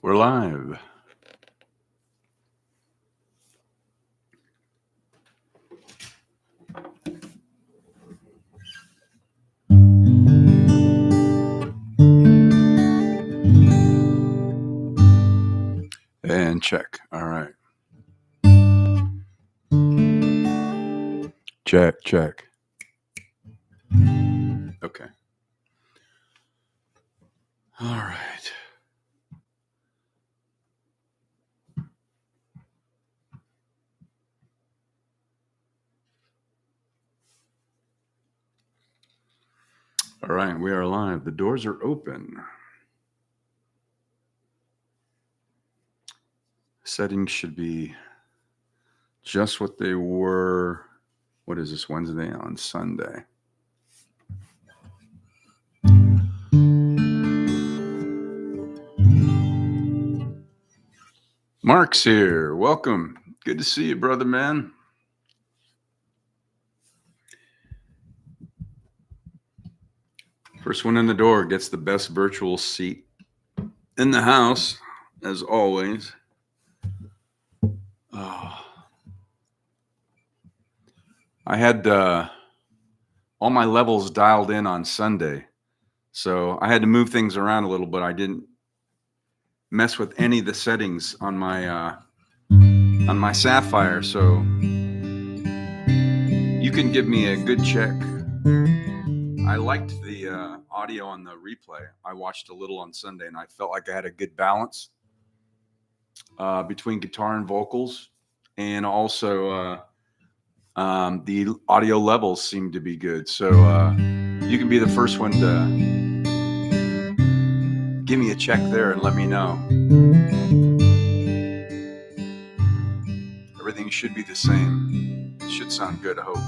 We're live. And check. All right. Check. Okay. All right. All right. We are live. The doors are open. Settings should be just what they were. What is this, Wednesday on Sunday? Mark's here. Welcome. Good to see you, brother, man. First one in the door gets the best virtual seat in the house, as always. Oh. I had all my levels dialed in on Sunday, so I had to move things around a little, but I didn't mess with any of the settings on my Sapphire. So you can give me a good check. I liked the audio on the replay. I watched a little on Sunday, and I felt like I had a good balance between guitar and vocals, and also the audio levels seem to be good. So you can be the first one to give me a check there and let me know. Everything should be the same. It should sound good, I hope.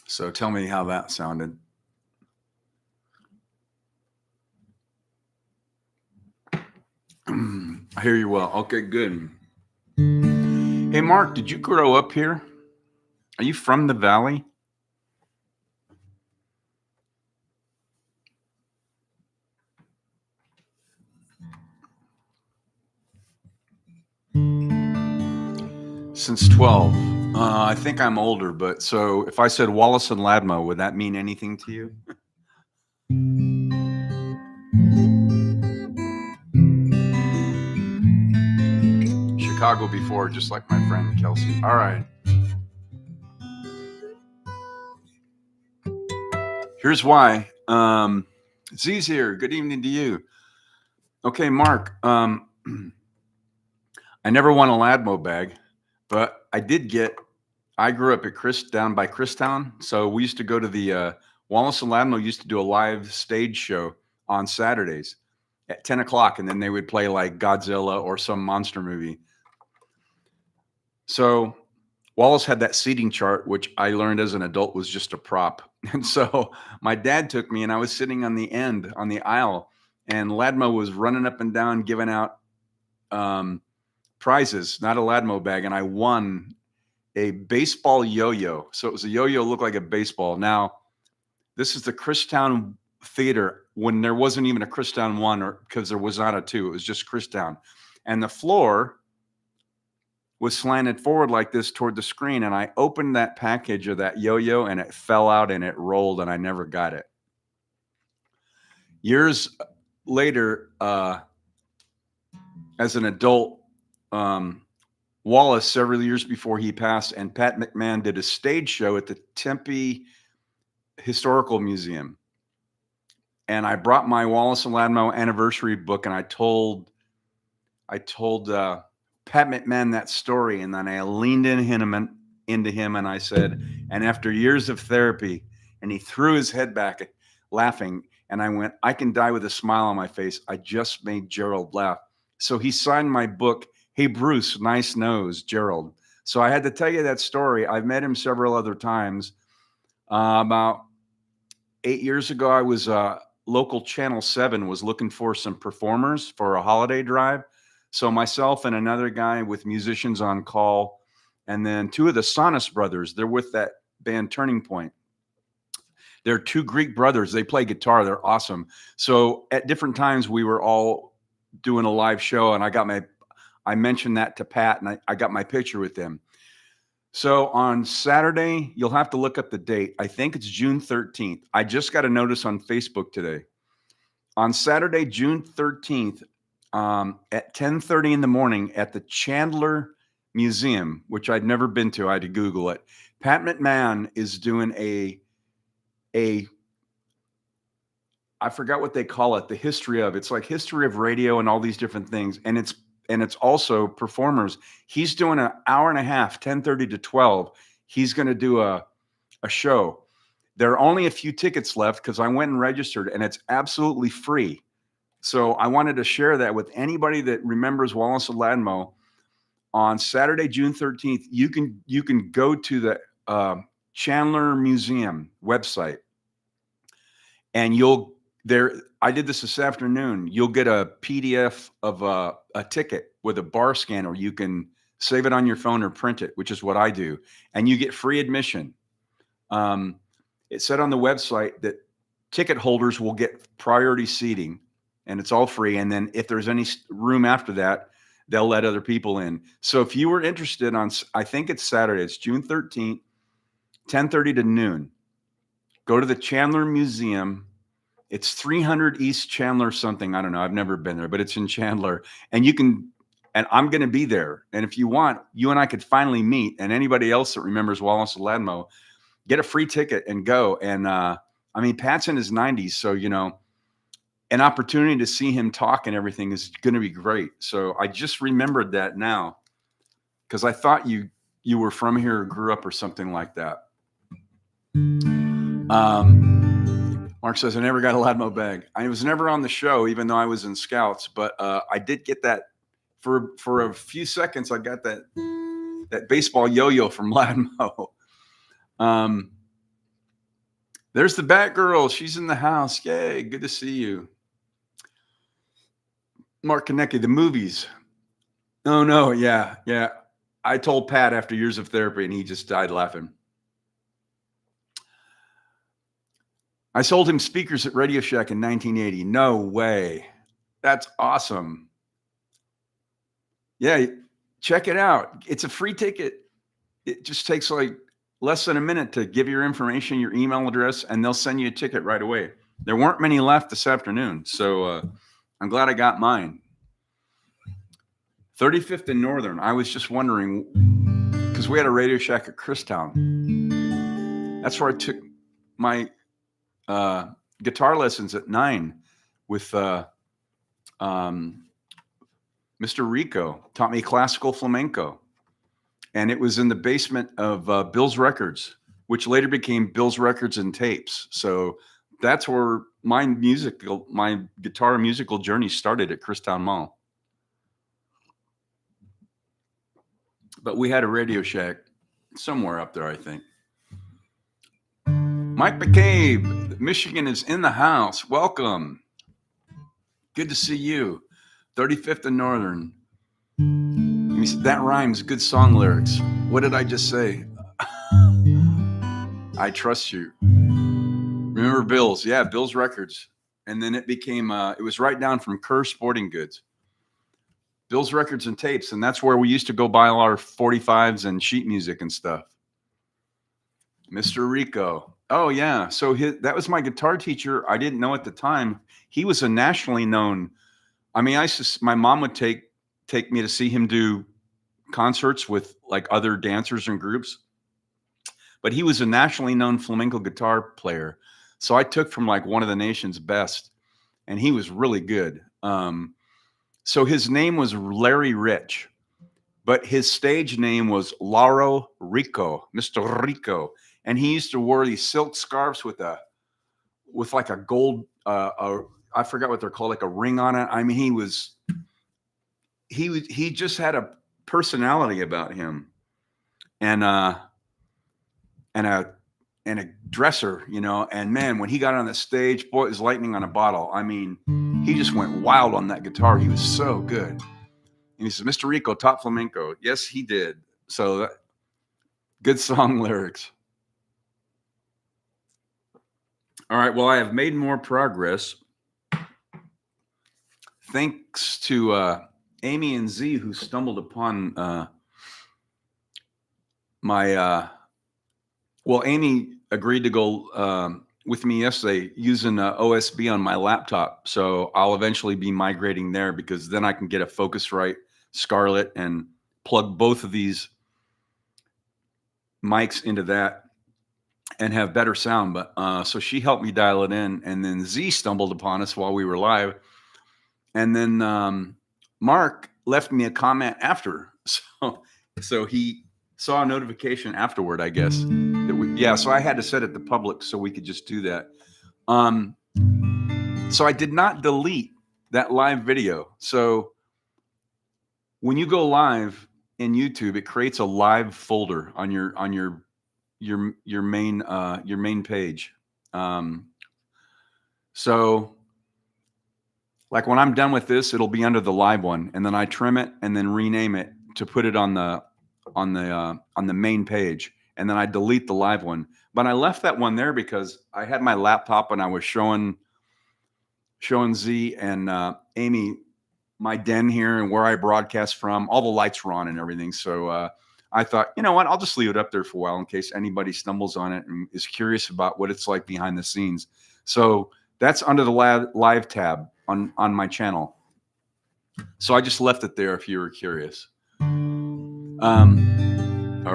So tell me how that sounded. I hear you well. Okay, good. Hey, Mark, did you grow up here? Are you from the Valley? Since 12. I think I'm older, but so if I said Wallace and Ladmo, would that mean anything to you? Chicago before, just like my friend Kelsey. All right. Here's why. Z's here. Good evening to you. Okay, Mark. I never won a Ladmo bag, but I grew up at down by Christown. So we used to go to the Wallace and Ladmo used to do a live stage show on Saturdays at 10 o'clock. And then they would play like Godzilla or some monster movie. So Wallace had that seating chart, which I learned as an adult was just a prop. And so my dad took me and I was sitting on the end on the aisle, and Ladmo was running up and down giving out prizes, not a Ladmo bag. And I won a baseball yo-yo. So it was a yo-yo, looked like a baseball. Now, this is the Christown Theater when there wasn't even a Christown 1, or because there was not a 2. It was just Christown. And the floor was slanted forward like this toward the screen. And I opened that package of that yo-yo and it fell out and it rolled and I never got it. Years later, as an adult, Wallace, several years before he passed, and Pat McMahon did a stage show at the Tempe Historical Museum. And I brought my Wallace and Ladmo anniversary book, and I told Pat McMahon that story, and then I leaned into him and I said, and after years of therapy, and he threw his head back laughing, and I went, I can die with a smile on my face. I just made Gerald laugh. So he signed my book, Hey Bruce, Nice Nose, Gerald. So I had to tell you that story. I've met him several other times. About 8 years ago, I was local Channel 7 was looking for some performers for a holiday drive. So myself and another guy with musicians on call, and then 2 of the Sonis brothers, they're with that band Turning Point. They're two Greek brothers. They play guitar. They're awesome. So at different times we were all doing a live show, and I mentioned that to Pat, and I got my picture with them. So on Saturday, you'll have to look up the date. I think it's June 13th. I just got a notice on Facebook today. On Saturday, June 13th, at 10:30 in the morning at the Chandler Museum, which I'd never been to. I had to Google it. Pat McMahon is doing I forgot what they call it, the history of. It's like history of radio and all these different things. And it's also performers. He's doing an hour and a half, 10:30 to 12. He's going to do a show. There are only a few tickets left because I went and registered, and it's absolutely free. So I wanted to share that with anybody that remembers Wallace Ladmo. On Saturday, June 13th, you can go to the Chandler Museum website, and I did this afternoon. You'll get a PDF of a ticket with a bar scanner. You can save it on your phone or print it, which is what I do, and you get free admission. It said on the website that ticket holders will get priority seating, and it's all free. And then if there's any room after that, they'll let other people in. So if you were interested I think it's Saturday, it's June 13th, 10:30 to noon. Go to the Chandler Museum. It's 300 East Chandler something. I don't know. I've never been there, but it's in Chandler. And I'm going to be there. And if you want, you and I could finally meet. And anybody else that remembers Wallace Ladmo, get a free ticket and go. And Pat's in his 90s. So, an opportunity to see him talk and everything is going to be great. So I just remembered that now because I thought you were from here or grew up or something like that. Mark says, I never got a Ladmo bag. I was never on the show, even though I was in Scouts, but I did get that for a few seconds. I got that baseball yo-yo from Ladmo. There's the Batgirl. She's in the house. Yay. Good to see you. Mark Konecki, the movies. Oh, no. Yeah. I told Pat after years of therapy, and he just died laughing. I sold him speakers at Radio Shack in 1980. No way. That's awesome. Yeah, check it out. It's a free ticket. It just takes like less than a minute to give your information, your email address, and they'll send you a ticket right away. There weren't many left this afternoon, so I'm glad I got mine. 35th and Northern. I was just wondering, because we had a Radio Shack at Christown. That's where I took my guitar lessons at 9 with Mr. Rico. Taught me classical flamenco. And it was in the basement of Bill's Records, which later became Bill's Records and Tapes. So that's where my guitar musical journey started at Christown Mall. But we had a Radio Shack somewhere up there, I think. Mike McCabe, Michigan is in the house. Welcome. Good to see you. 35th and Northern. That rhymes. Good song lyrics. What did I just say? I trust you. Remember Bill's? Yeah, Bill's Records. And then it became, it was right down from Kerr Sporting Goods. Bill's Records and Tapes. And that's where we used to go buy all our 45s and sheet music and stuff. Mr. Rico. Oh, yeah. So that was my guitar teacher. I didn't know at the time. He was a nationally known. My mom would take me to see him do concerts with like other dancers and groups. But he was a nationally known flamenco guitar player. So I took from like one of the nation's best. And he was really good. So his name was Larry Rich. But his stage name was Lauro Rico, Mr. Rico. And he used to wear these silk scarves with like a gold, I forgot what they're called, like a ring on it. I mean, he just had a personality about him, and a dresser, And man, when he got on the stage, boy, it was lightning on a bottle. I mean, he just went wild on that guitar. He was so good. And he said, "Mr. Rico, top flamenco." Yes, he did. So good song lyrics. All right. Well, I have made more progress thanks to Amy and Z, who stumbled upon my. Well, Amy agreed to go with me yesterday using OSB on my laptop. So I'll eventually be migrating there because then I can get a Focusrite Scarlett and plug both of these mics into that and have better sound. But so she helped me dial it in, and then Z stumbled upon us while we were live, and then Mark left me a comment after. So he saw a notification afterward, I guess. So I had to set it to public so we could just do that. So I did not delete that live video. So when you go live in YouTube, it creates a live folder on your main page. So like when I'm done with this, it'll be under the live one, and then I trim it and then rename it to put it on the main page, and then I delete the live one. But I left that one there because I had my laptop and I was showing Z and Amy my den here and where I broadcast from. All the lights were on and everything. So I thought, you know what, I'll just leave it up there for a while in case anybody stumbles on it and is curious about what it's like behind the scenes. So that's under the live tab on my channel. So I just left it there if you were curious. All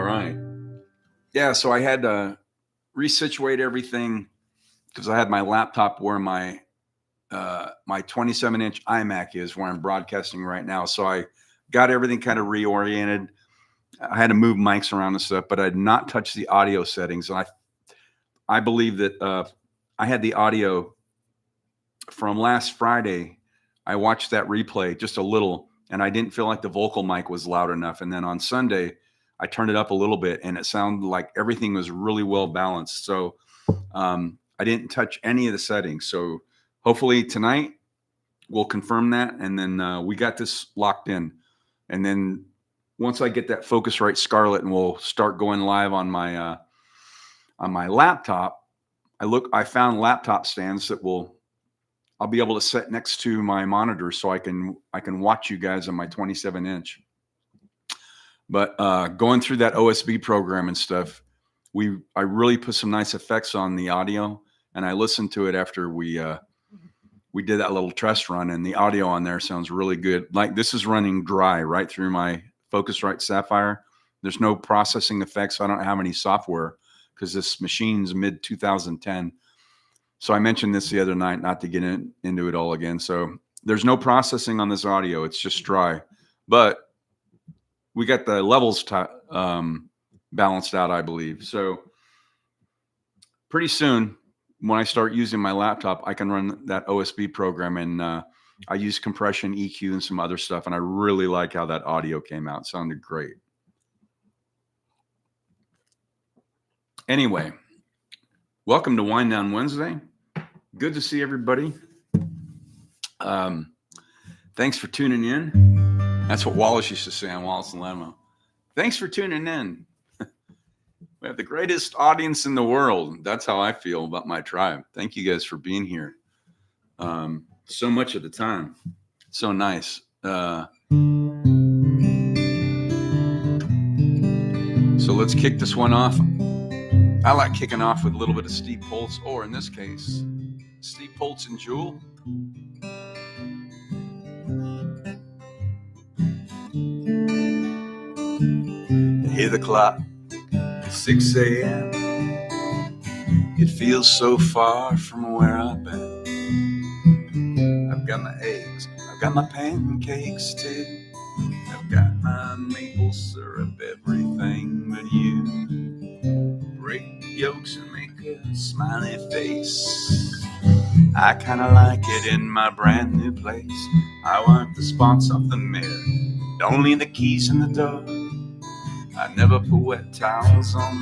right. Yeah, so I had to resituate everything because I had my laptop where my 27-inch iMac is, where I'm broadcasting right now. So I got everything kind of reoriented. I had to move mics around and stuff, but I had not touched the audio settings. And I believe that I had the audio from last Friday. I watched that replay just a little, and I didn't feel like the vocal mic was loud enough. And then on Sunday, I turned it up a little bit, and it sounded like everything was really well balanced. So I didn't touch any of the settings. So hopefully tonight we'll confirm that, and then we got this locked in. And then once I get that Focusrite Scarlett and we'll start going live on my laptop, I found laptop stands that I'll be able to set next to my monitor so I can watch you guys on my 27-inch. But going through that OSB program and stuff, I really put some nice effects on the audio, and I listened to it after we did that little test run, and the audio on there sounds really good. Like this is running dry right through my Focusrite Sapphire. There's no processing effects. I don't have any software because this machine's mid 2010. So I mentioned this the other night, not to get into it all again. So there's no processing on this audio. It's just dry, but we got the levels balanced out, I believe. So pretty soon, when I start using my laptop, I can run that OSB program, and I use compression, EQ, and some other stuff, and I really like how that audio came out. It sounded great. Anyway, welcome to Winedown Wednesday. Good to see everybody. Thanks for tuning in. That's what Wallace used to say on Wallace and Lammo. Thanks for tuning in. We have the greatest audience in the world. That's how I feel about my tribe. Thank you guys for being here. So much of the time. So nice. So let's kick this one off. I like kicking off with a little bit of Steve Poltz, or in this case, Steve Poltz and Jewel. Hear the clock, 6 a.m. It feels so far from where I've been. I've got my eggs, I've got my pancakes too. I've got my maple syrup, everything but you. Break yolks and make a smiley face. I kinda like it in my brand new place. I wipe the spots off the mirror, don't leave the keys in the door. I never put wet towels on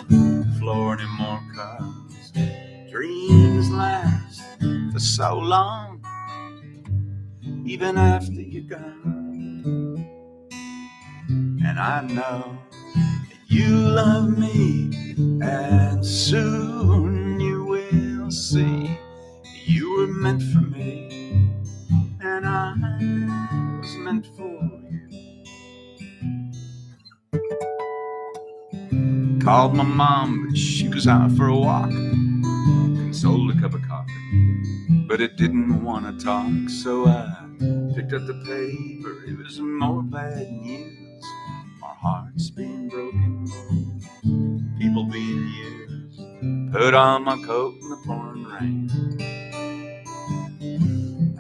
the floor anymore, 'cause dreams last for so long, even after you're gone. And I know that you love me, and soon you will will see. You were meant for me, and I was meant for you. Called my mom, but she was out for a walk. Sold a cup of coffee, but it didn't want to talk. So I picked up the paper, it was more bad news. Our hearts being broken, people being used. Put on my coat in the pouring rain.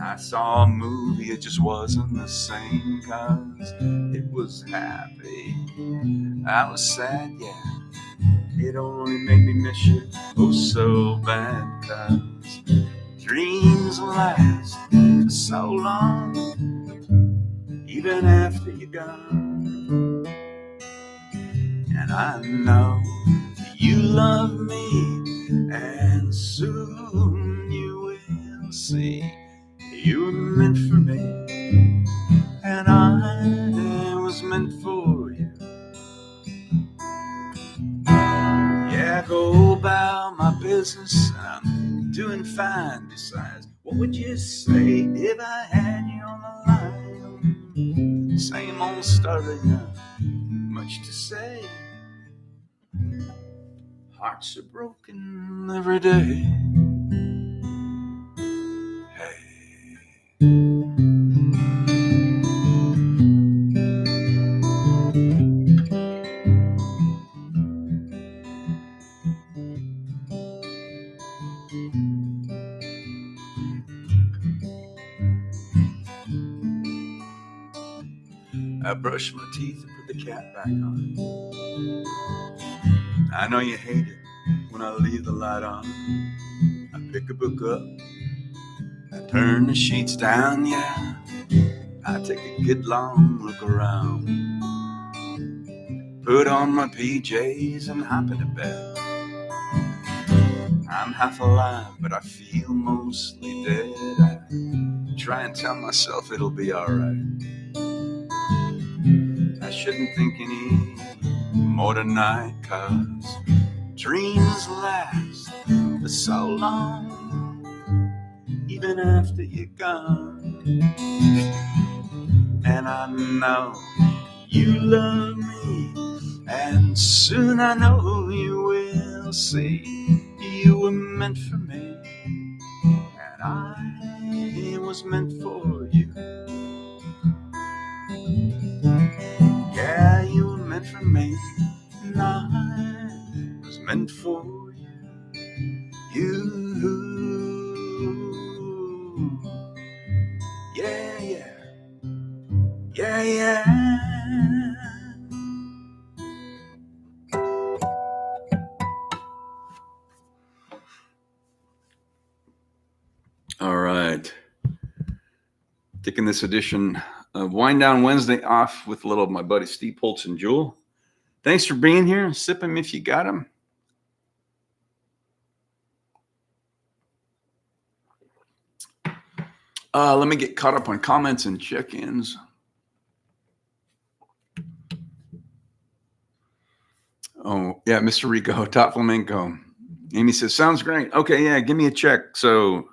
I saw a movie, it just wasn't the same, 'cause it was happy, I was sad, yeah. It only made me miss you, oh so bad, 'cause dreams last so long, even after you're gone. And I know you love me, and soon you will see. You were meant for me, and I was meant for you. Yeah, I go about my business, I'm doing fine. Besides, what would you say if I had you on the line? Same old story, not much to say. Hearts are broken every day. Hey. I brush my teeth and put the cap back on. I know you hate it when I leave the light on. I pick a book up, I turn the sheets down, yeah. I take a good long look around. Put on my PJs and hop into bed. I'm half alive, but I feel mostly dead. I try and tell myself it'll be alright. I shouldn't think any more tonight, 'cause dreams last so long, even after you're gone. And I know you love me, and soon I know you will see. You were meant for me, and I was meant for you. Yeah, you were meant for me, and I was meant for you. Yeah, yeah, yeah, yeah. All right. Kicking this edition of Winedown Wednesday off with a little of my buddy Steve Holtz and Jewel. Thanks for being here. Sip them if you got them. Let me get caught up on comments and check-ins. Oh, yeah, Mr. Rico, Top Flamenco. Amy says, sounds great. Okay, yeah, give me a check. So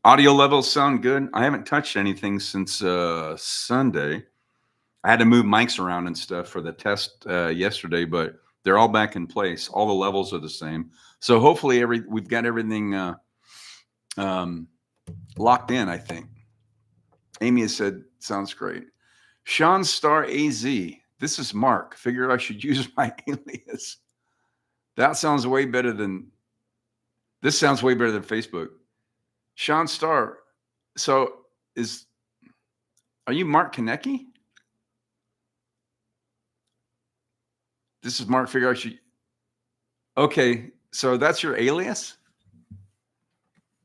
audio levels sound good. I haven't touched anything since Sunday. I had to move mics around and stuff for the test yesterday, but they're all back in place. All the levels are the same. So hopefully we've got everything locked in, I think. Amy has said, sounds great. Sean Star AZ. This is Mark. Figured I should use my alias. That sounds way better than, this sounds way better than Facebook. Sean Star. So are you Mark Konecki? This is Mark. Figure I should. Okay. So that's your alias?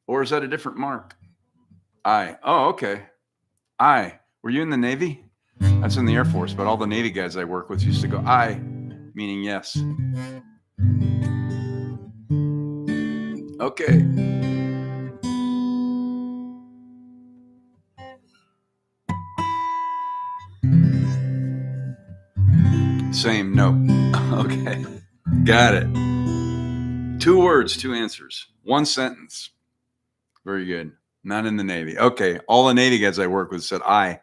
Or is that a different Mark? Oh, okay. Were you in the Navy? That's in the Air Force, but all the Navy guys I work with used to go, meaning yes. Okay. Same, no. Okay. Got it. 2 words, 2 answers, 1 sentence. Very good. Not in the Navy. Okay. All the Navy guys I work with said I.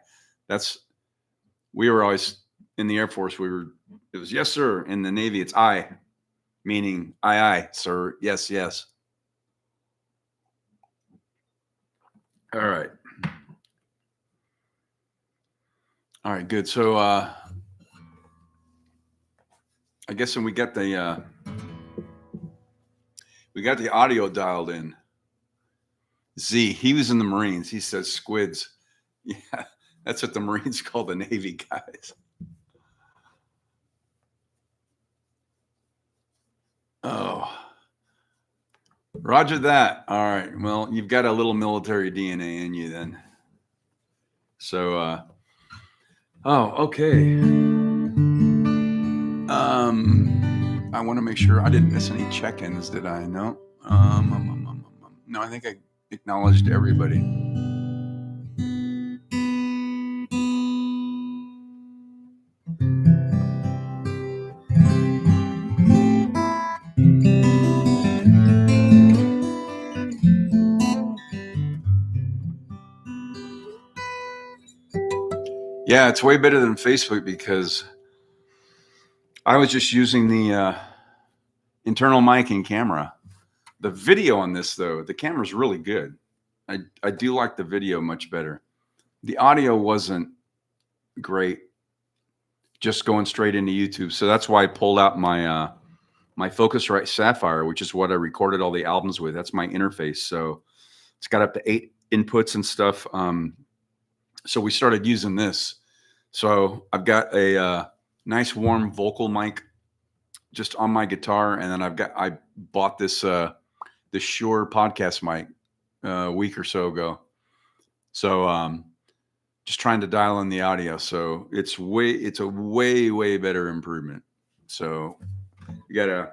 We were always in the Air Force. It was yes, sir. In the Navy, it's I, meaning aye, sir. Yes, yes. All right. All right, good. So I guess when we got the audio dialed in. Z, he was in the Marines. He says squids. Yeah, that's what the Marines call the Navy guys. Oh, roger that. All right. Well, you've got a little military DNA in you then. So, okay. I want to make sure I didn't miss any check-ins, did I? No. No, I think I acknowledged everybody. Yeah, it's way better than Facebook because I was just using the internal mic and camera. The video on this, though, the camera's really good. I do like the video much better. The audio wasn't great, just going straight into YouTube. So that's why I pulled out my my Focusrite Sapphire, which is what I recorded all the albums with. That's my interface. So it's got up to 8 inputs and stuff. So we started using this. So I've got a nice warm vocal mic just on my guitar, and then I bought this Shure podcast mic a week or so ago. So just trying to dial in the audio. So it's a way better improvement. So you got a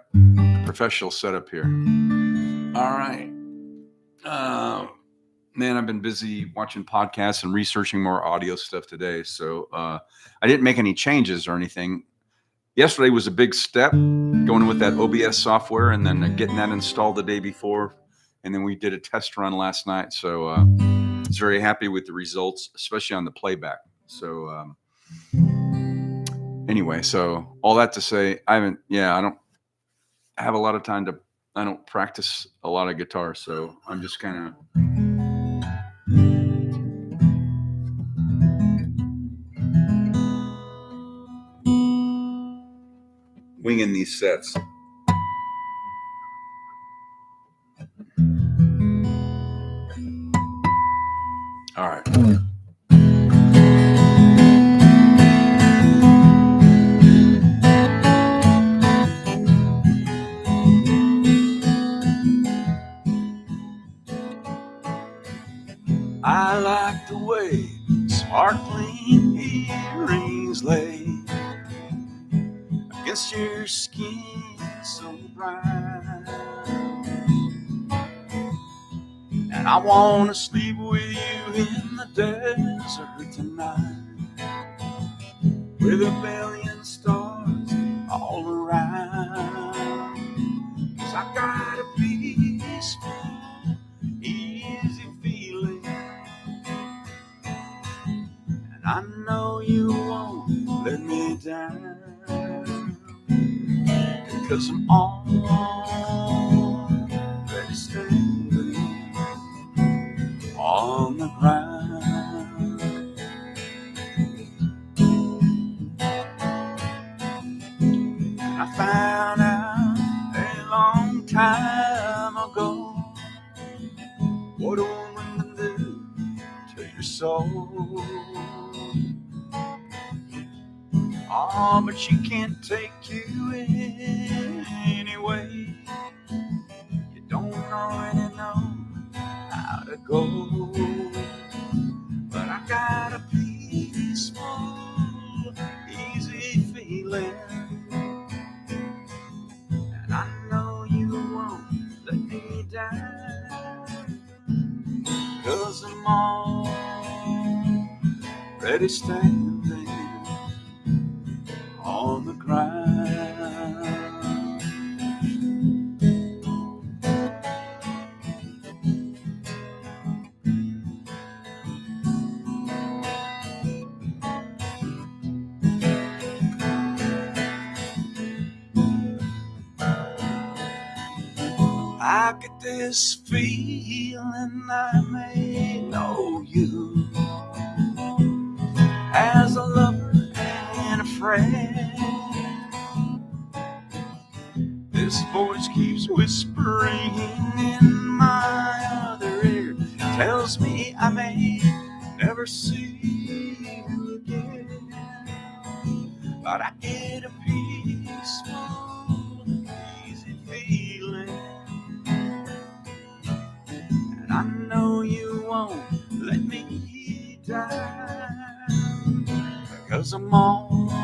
professional setup here. All right. Man, I've been busy watching podcasts and researching more audio stuff today. So I didn't make any changes or anything. Yesterday was a big step, going with that OBS software and then getting that installed the day before. And then we did a test run last night. So I was very happy with the results, especially on the playback. So anyway, so all that to say, I don't have a lot of time I don't practice a lot of guitar. So I'm just kind of winging these sets. All right. I like the way sparkling earrings lay against your skin so bright, and I want to sleep with you in the desert tonight, with a billion stars all around. 'Cause I got a peaceful, easy feeling, and I know you won't let me down. Because I'm already standing on the ground. And I found out a long time ago what a woman can do to your soul. Oh, but she can't take you anyway. You don't already know how to go. But I got a peaceful, easy feeling, and I know you won't let me down. 'Cause I'm already standing on the ground. I get this feeling I may know you as a lover and a friend. This voice keeps whispering in my other ear, tells me I may never see you again. But I get a peaceful, easy feeling, and I know you won't let me down, because I'm already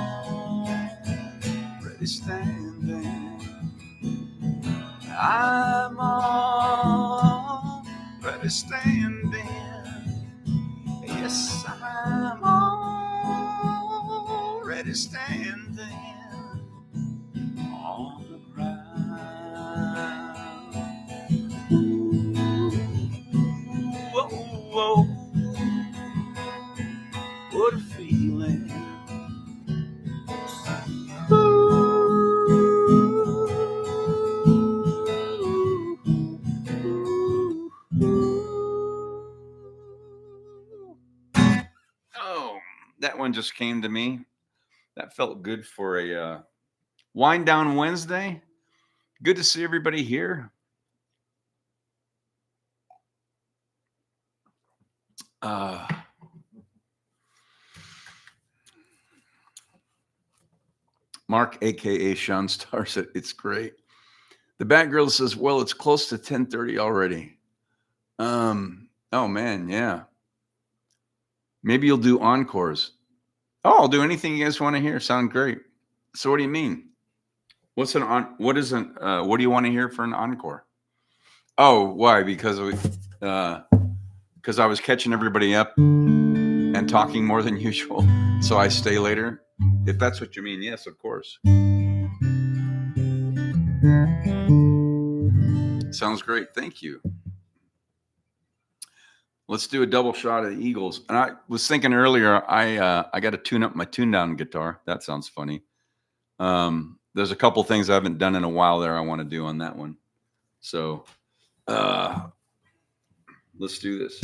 standing. I'm already standing. Yes, I'm already standing on the ground. Whoa, whoa, what a feeling. Oh, that one just came to me. That felt good for a Winedown Wednesday. Good to see everybody here. Mark, aka Sean Stars, it's great. The Batgirl says, "Well, it's close to 10:30 already." Oh man, yeah. Maybe you'll do encores. Oh, I'll do anything you guys want to hear. Sound great. So, what do you mean? What do you want to hear for an encore? Oh, why? Because I was catching everybody up and talking more than usual, so I stay later. If that's what you mean, yes, of course. Sounds great. Thank you. Let's do a double shot of the Eagles. And I was thinking earlier, I got to tune up my tune down guitar. That sounds funny. There's a couple things I haven't done in a while there I want to do on that one. So let's do this.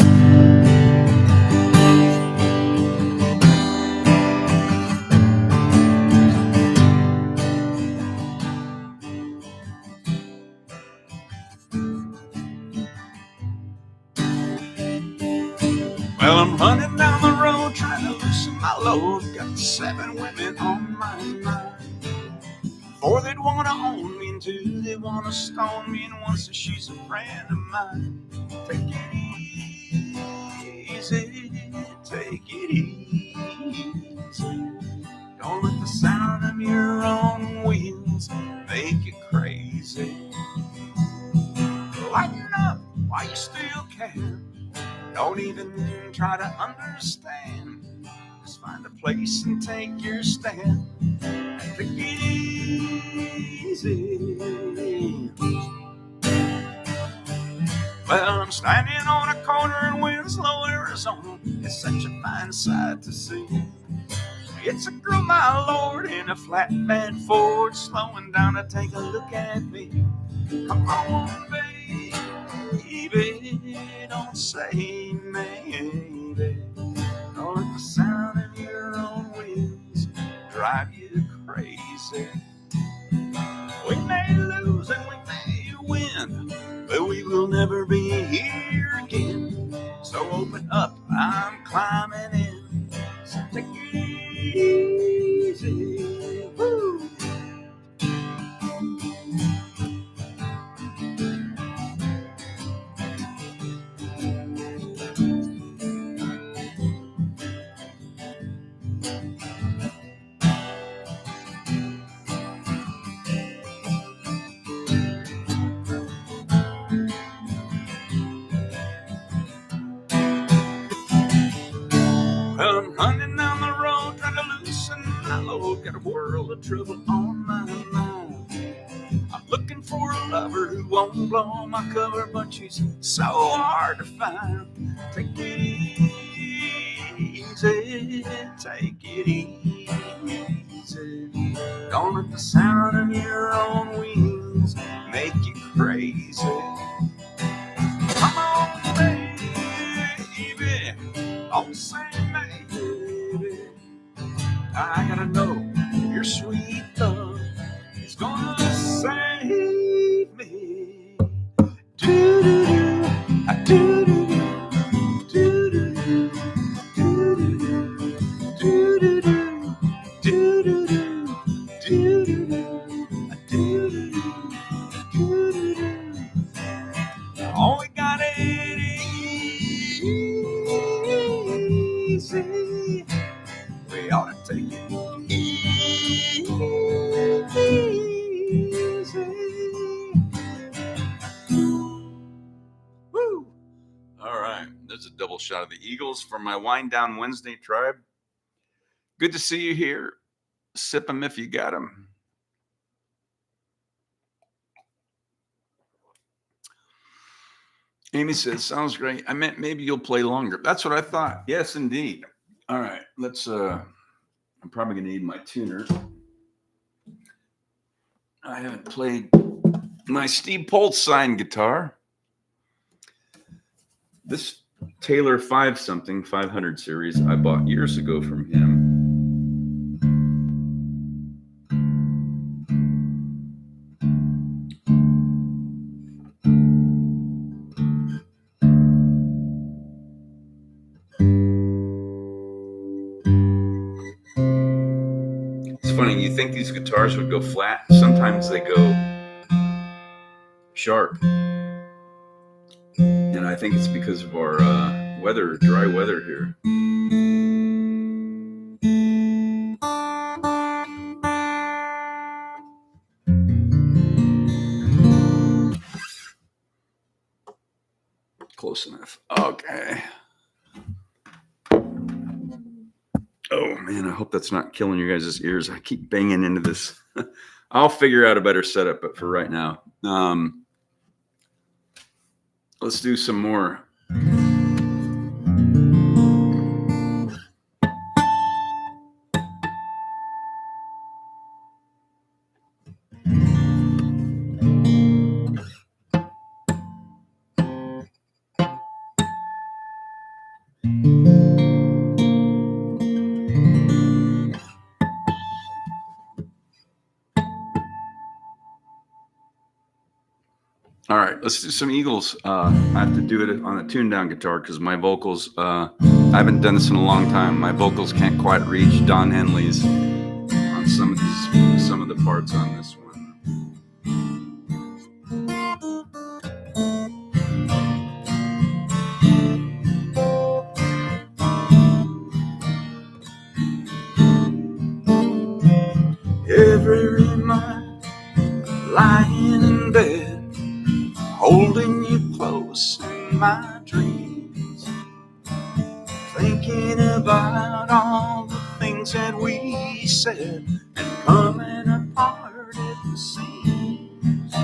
Well, I'm running down the road trying to loosen my load. Got 7 women on my mind. 4 that want to own me, and 2 that want to stone me, and 1 says she's a friend of mine. Take it easy, take it easy. Don't let the sound of your own wheels make you crazy. Lighten up while you still can. Don't even try to understand. Just find a place and take your stand. Take it easy. Well, I'm standing on a corner in Winslow, Arizona. It's such a fine sight to see. It's a girl, my lord, in a flatbed Ford, slowing down to take a look at me. Come on, baby, don't say maybe. Don't let the sound of your own wheels drive you crazy. We may lose and we may win, but we will never be here again. So open up, I'm climbing in. So take it easy. Woo. I'm running down the road trying to loosen my load. Got a world of trouble on my mind. I'm looking for a lover who won't blow my cover, but she's so hard to find. Take it easy, take it easy. Don't let the sound of your own wheels make you crazy. Oh, say, baby, I gotta know your sweet love is gonna save me. Do-do-do, do-do-do, do-do-do, do-do-do, do-do-do, do-do-do, do-do-do, do-do-do. Oh, we got it easy. We ought to take it easy. Woo! All right, there's a double shot of the Eagles for my Winedown Wednesday tribe. Good to see you here. Sip them if you got them. Amy says, sounds great. I meant maybe you'll play longer. That's what I thought. Yes, indeed. All right, let's, I'm probably going to need my tuner. I haven't played my Steve Poltzine guitar. This Taylor 500 series I bought years ago from him. Funny, you think these guitars would go flat? Sometimes they go sharp, and I think it's because of our weather, dry weather here. Close enough. Okay. Oh man, I hope that's not killing your guys' ears. I keep banging into this. I'll figure out a better setup, but for right now, let's do some more. All right, let's do some Eagles. I have to do it on a tuned down guitar because my vocals, I haven't done this in a long time. My vocals can't quite reach Don Henley's on some of the parts on this one. Every night, lying in bed, holding you close in my dreams, thinking about all the things that we said and coming apart at the seams.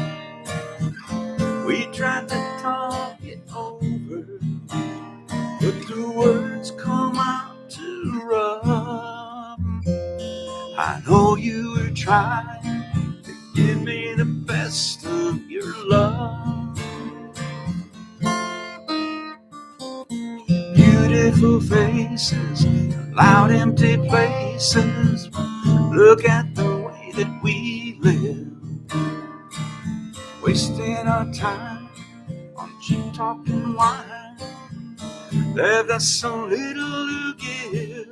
We tried to talk it over, but the words come out too rough. I know you were trying to give me the best of your love. Beautiful faces, loud empty places. Look at the way that we live, wasting our time on cheap talk and wine. Left us so little to give.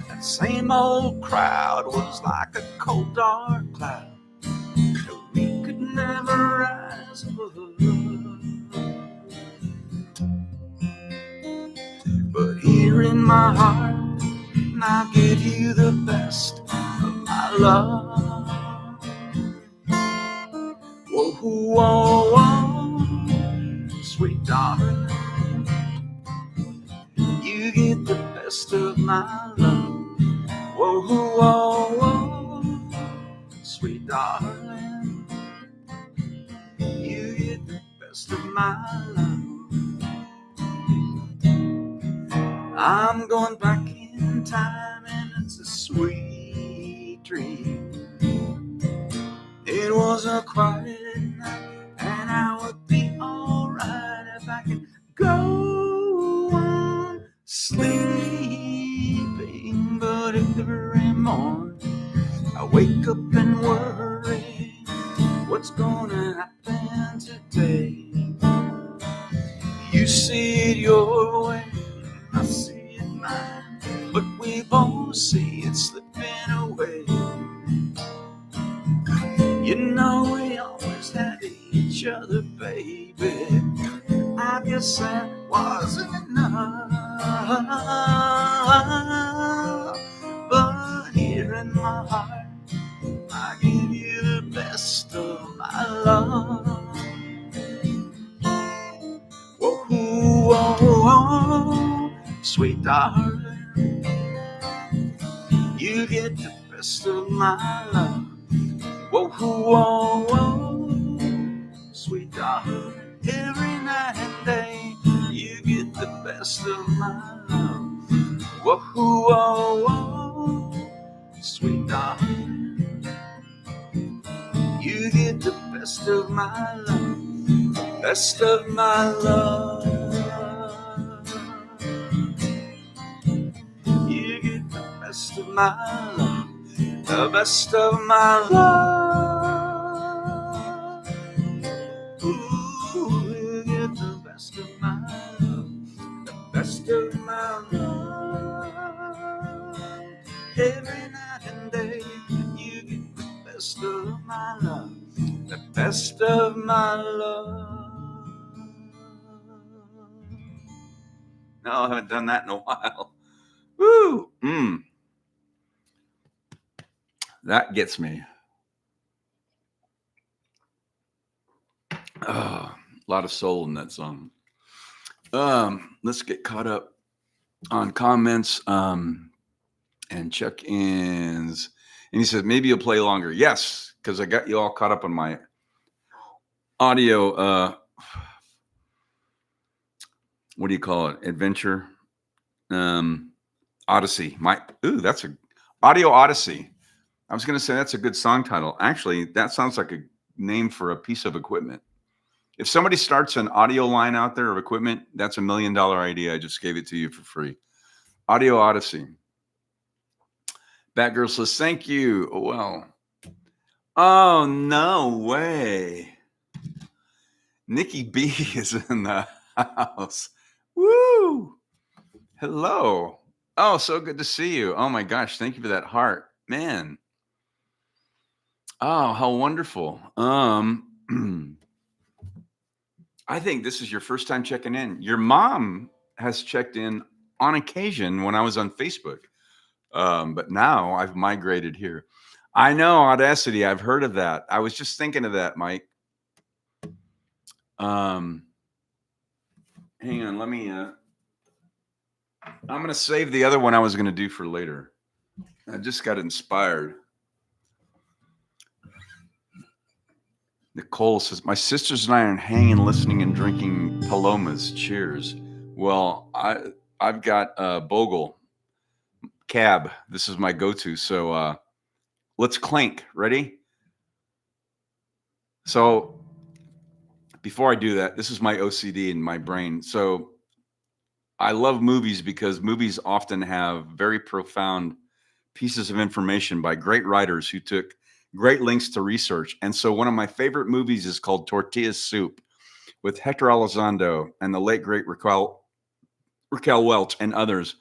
That same old crowd was like a cold dark cloud that we could never rise above. But here in my heart, I'll give you the best of my love. Whoa, whoa, whoa, sweet darling, you get the best of my love. Whoa, whoa, whoa, sweet darling, you get the best of my love. I'm going back in time and it's a sweet dream. It was a quiet night and I would be alright if I could go on sleeping, but every morning I wake up and worry what's gonna happen today. You see it your way, I see it mine, but we both see it slipping away. You know we always had each other, baby. I guess that wasn't enough, but here in my heart I give you the best of my love. Whoa, whoa, whoa, sweet darling, you get the best of my love. Whoa, whoa, whoa, sweet darling, every night and day you get the best of my love. Whoa, whoa, whoa, sweet darling, you get the best of my love, best of my love. You get the best of my love, the best of my love. Ooh, you get the best of my love, the best of my love. Every night and day, you get the best of my love, the best of my love. No, I haven't done that in a while. Woo! That gets me. Oh, a lot of soul in that song. Let's get caught up on comments and check-ins. And he said, maybe you'll play longer. Yes, because I got you all caught up on my audio, what do you call it? Adventure, Odyssey. That's a Audio Odyssey. I was going to say that's a good song title. Actually, that sounds like a name for a piece of equipment. If somebody starts an audio line out there of equipment, that's $1 million idea. I just gave it to you for free. Audio Odyssey. Batgirl says, thank you. Well, oh, no way. Nikki B is in the house. Woo! Hello. Oh, so good to see you. Oh my gosh, thank you for that heart. Man. Oh, how wonderful. I think this is your first time checking in. Your mom has checked in on occasion when I was on Facebook. But now I've migrated here. I know, Audacity. I've heard of that. I was just thinking of that, Mike. Hang on, let me I'm gonna save the other one I was gonna do for later. I just got inspired. Nicole says, my sisters and I are hanging, listening, and drinking Palomas. Cheers. Well, I've got Bogle Cab. This is my go-to. So let's clink. Ready? So before I do that, this is my OCD in my brain. So I love movies because movies often have very profound pieces of information by great writers who took great lengths to research. And so one of my favorite movies is called Tortilla Soup with Hector Elizondo and the late, great Raquel Welch and others.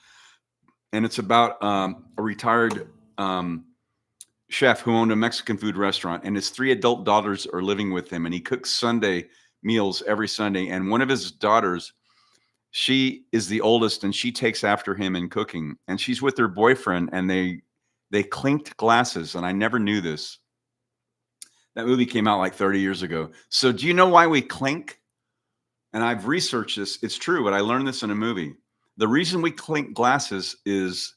And it's about a retired chef who owned a Mexican food restaurant, and his 3 adult daughters are living with him, and he cooks Sunday meals every Sunday. And one of his daughters, she is the oldest, and she takes after him in cooking. And she's with her boyfriend, and they clinked glasses, and I never knew this. That movie came out like 30 years ago. So do you know why we clink? And I've researched this. It's true, but I learned this in a movie. The reason we clink glasses is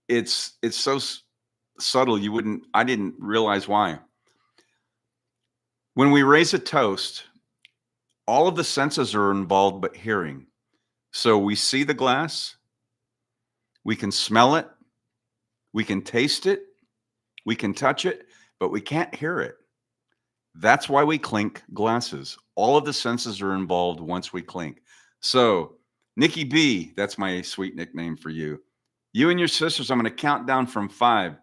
it's so subtle I didn't realize why. When we raise a toast, all of the senses are involved but hearing. So we see the glass, we can smell it, we can taste it, we can touch it, but we can't hear it. That's why we clink glasses. All of the senses are involved once we clink. So Nikki B, that's my sweet nickname for you. You and your sisters, I'm going to count down from 5.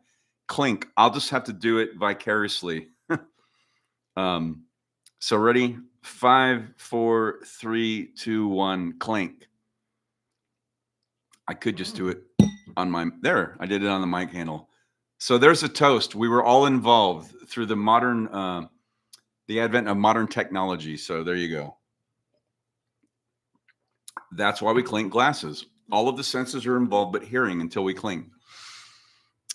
Clink. I'll just have to do it vicariously. So ready? 5, 4, 3, 2, 1. Clink. I could just do it on my there. I did it on the mic handle. So there's a toast. We were all involved through the the advent of modern technology. So there you go. That's why we clink glasses. All of the senses are involved, but hearing until we clink.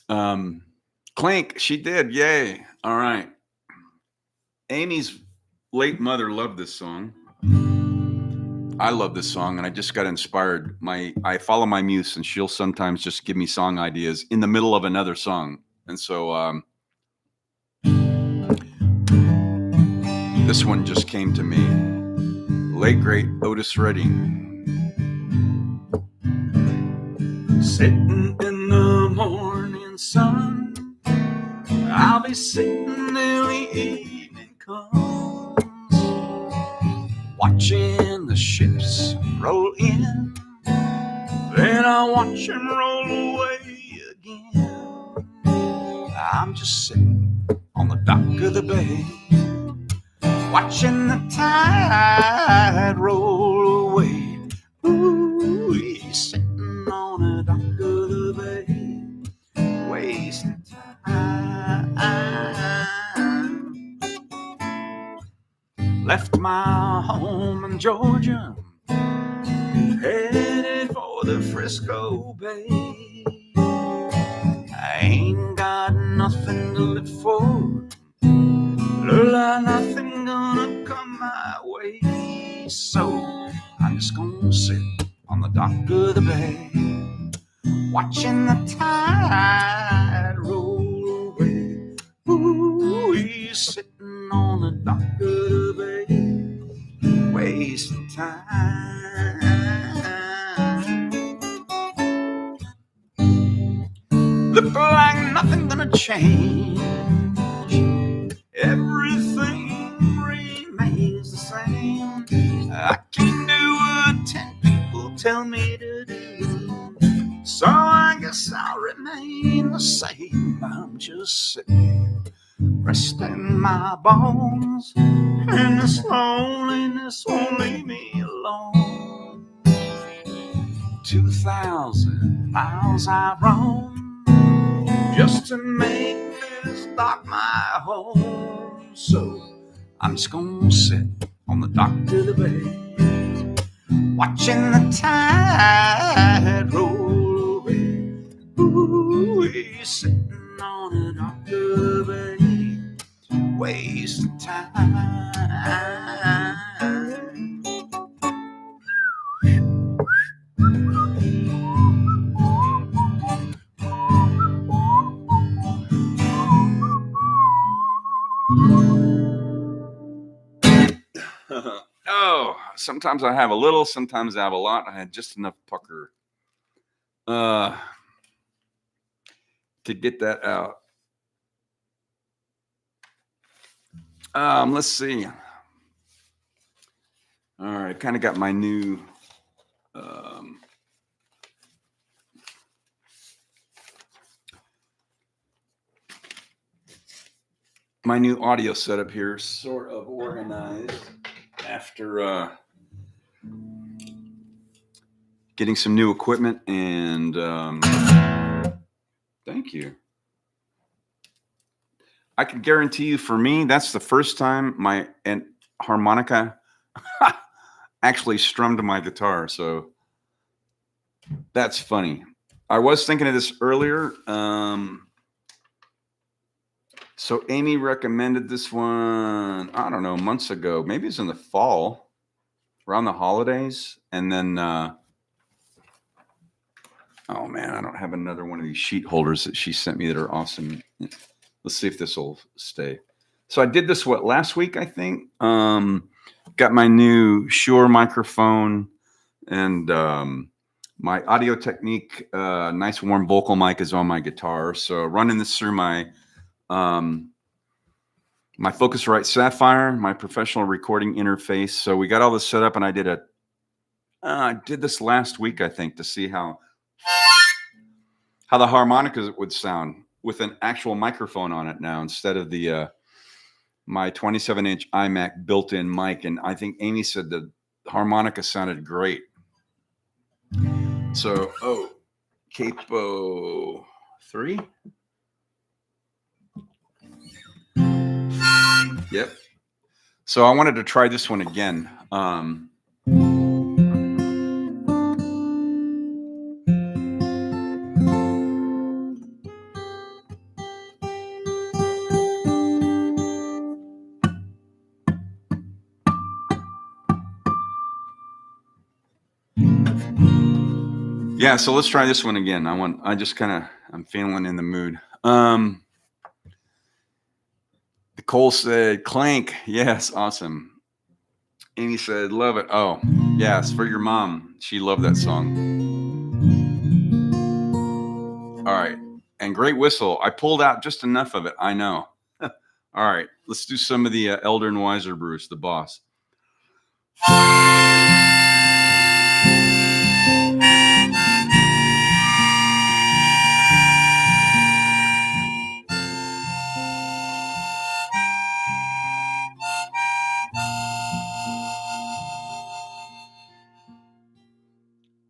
Clink, she did. Yay. All right. Amy's late mother loved this song. I love this song, and I just got inspired. I follow my muse, and she'll sometimes just give me song ideas in the middle of another song. And so this one just came to me. Late great Otis Redding. Sitting in the morning sun, I'll be sitting till the evening comes, watching the ships roll in, then I'll watch them roll away again. I'm just sitting on the dock of the bay, watching the tide roll away. Ooh, he's sitting on the dock of the bay, wasting time. Left my home in Georgia, headed for the Frisco Bay. I ain't got nothing to live for, look like nothing gonna come my way. So I'm just gonna sit on the dock of the bay, watching the tide roll away. Ooh, he's sitting on the dock of the bay, wasting time. Look like nothing gonna change, everything remains the same. I can do what 10 people tell me to do, so I guess I'll remain the same. I'm just sitting, resting my bones, and this loneliness won't leave me alone. 2,000 miles I've roamed just to make this dock my home. So I'm just gonna sit on the dock of the bay, watching the tide roll away. Ooh, he's sitting on the dock of the bay, wasting time. Oh, sometimes I have a little, sometimes I have a lot. I had just enough pucker to get that out. Let's see. All right, kind of got my new audio setup here, sort of organized after getting some new equipment, and thank you. I can guarantee you, for me, that's the first time my harmonica actually strummed my guitar. So that's funny. I was thinking of this earlier. So Amy recommended this one, I don't know, months ago. Maybe it's in the fall, around the holidays. And then, oh man, I don't have another one of these sheet holders that she sent me that are awesome. Let's see if this will stay. So I did this, last week, I think. Got my new Shure microphone and my Audio Technique, nice warm vocal mic is on my guitar. So running this through my Focusrite Sapphire, my professional recording interface. So we got all this set up, and I did I did this last week, I think, to see how the harmonicas would sound with an actual microphone on it now instead of the my 27-inch iMac built-in mic. And I think Amy said the harmonica sounded great. So, capo 3. Yep. So I wanted to try this one again. Yeah, so let's try this one again. I'm feeling in the mood. Nicole said, Clank. Yes, awesome. Amy said, love it. Oh, yes, for your mom. She loved that song. All right. And great whistle. I pulled out just enough of it. I know. All right. Let's do some of the Elder and Weiser Bruce, the boss.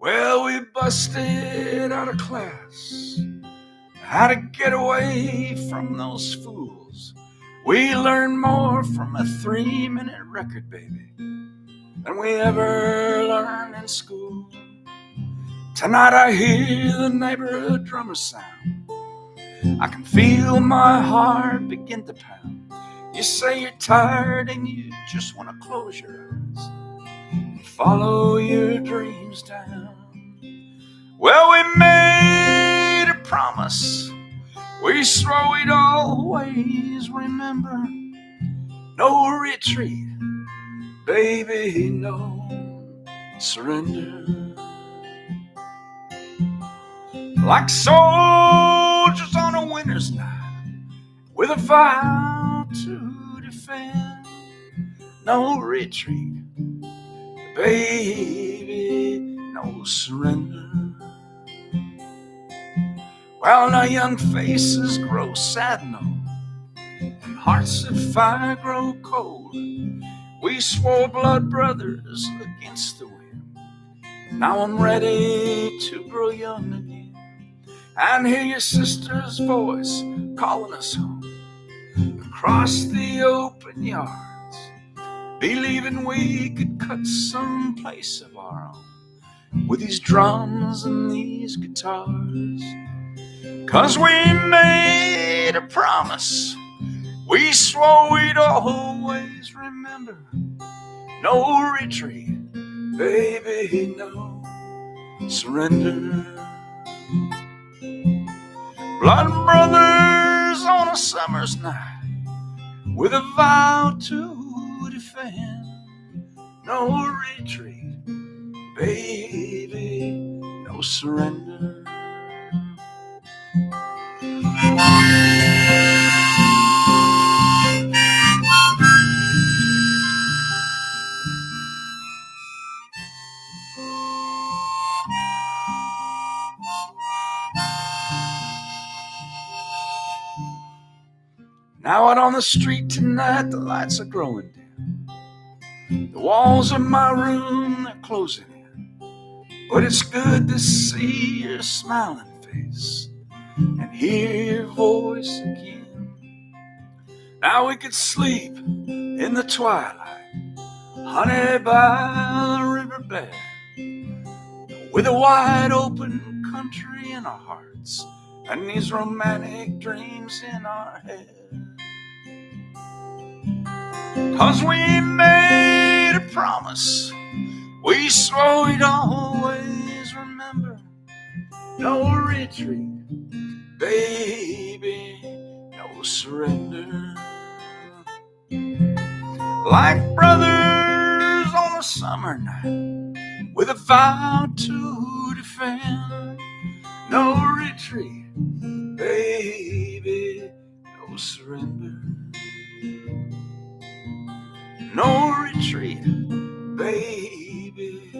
Well, we busted out of class. How to get away from those fools. We learned more from a 3-minute record, baby, than we ever learned in school. Tonight I hear the neighborhood drummer sound. I can feel my heart begin to pound. You say you're tired and you just want to close your eyes and follow your dreams down. Well, we made a promise. We swore we'd always remember. No retreat, baby, no surrender. Like soldiers on a winter's night, with a vow to defend. No retreat, baby, no surrender. Well, now young faces grow sad, no, and hearts of fire grow cold. We swore blood brothers against the wind. Now I'm ready to grow young again and hear your sister's voice calling us home across the open yards, believing we could cut some place of our own with these drums and these guitars. 'Cause we made a promise. We swore we'd always remember. No retreat, baby, no surrender. Blood brothers on a summer's night, with a vow to defend. No retreat, baby, no surrender. Now out on the street tonight, the lights are growing dim. The walls of my room, they're closing in. But it's good to see your smiling face and hear your voice again. Now we could sleep in the twilight, honey, by the riverbed, with a wide open country in our hearts and these romantic dreams in our head. 'Cause we made a promise. We swore we'd always remember. No retreat, baby, no surrender. Like brothers on a summer night, with a vow to defend. No retreat, baby, no surrender. No retreat, baby,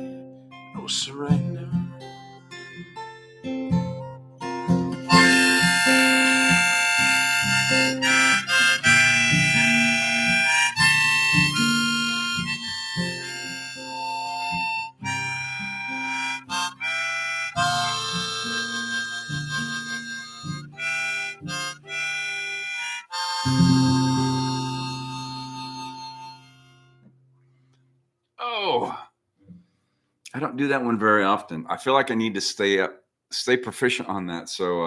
I don't do that one very often. I feel like I need to stay proficient on that. So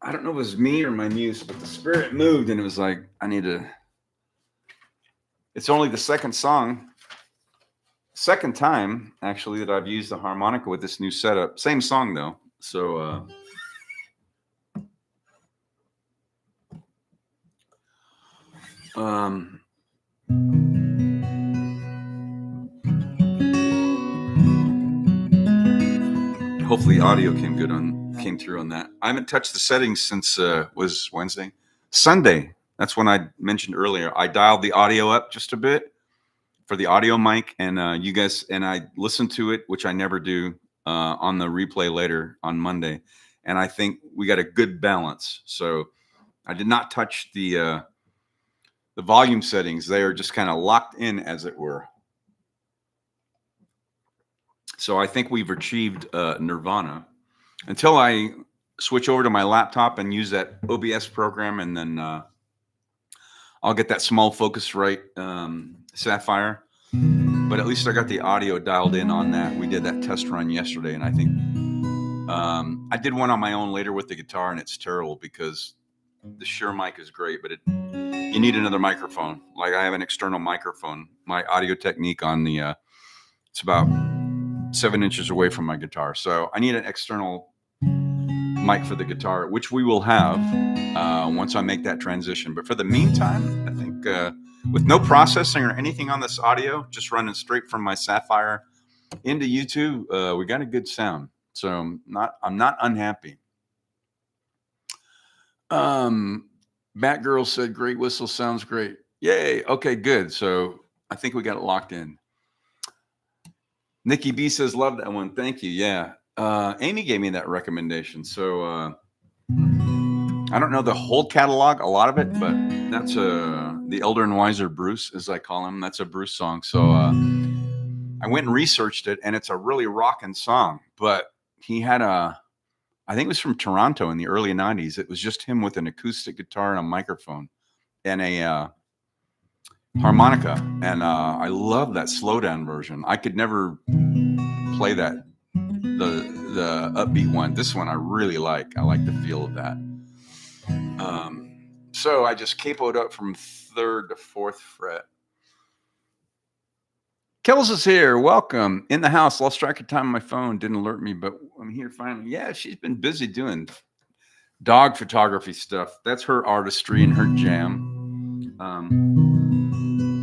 I don't know if it was me or my muse, but the spirit moved and it was like, I need to. It's only the second time actually that I've used the harmonica with this new setup. Same song though. So hopefully audio came through on that. I haven't touched the settings since was Wednesday. Sunday. That's when I mentioned earlier. I dialed the audio up just a bit for the audio mic, and you guys, and I listened to it, which I never do, on the replay later on Monday. And I think we got a good balance. So I did not touch the volume settings. They are just kind of locked in, as it were. So I think we've achieved nirvana until I switch over to my laptop and use that OBS program, and then I'll get that small Focusrite Sapphire. But at least I got the audio dialed in on that. We did that test run yesterday, and I think I did one on my own later with the guitar, and it's terrible because the Shure mic is great, but you need another microphone. Like I have an external microphone. My Audio Technique on the it's about 7 inches away from my guitar, so I need an external mic for the guitar, which we will have once I make that transition. But for the meantime, I think with no processing or anything on this audio, just running straight from my Sapphire into YouTube, we got a good sound. So I'm not unhappy. Batgirl said, "Great whistle, sounds great." Yay! Okay, good. So I think we got it locked in. Nikki B says, "Love that one. Thank you." Yeah. Amy gave me that recommendation. So I don't know the whole catalog, a lot of it, but that's the Elder and Wiser Bruce, as I call him. That's a Bruce song. So I went and researched it, and it's a really rocking song. But he had I think it was from Toronto in the early 90s. It was just him with an acoustic guitar and a microphone and a harmonica. And I love that slowdown version. I could never play that. The upbeat one. This one I really like. I like the feel of that. So I just capoed up from 3rd to 4th fret. Kells is here. Welcome. In the house. Lost track of time on my phone. Didn't alert me, but I'm here finally. Yeah, she's been busy doing dog photography stuff. That's her artistry and her jam.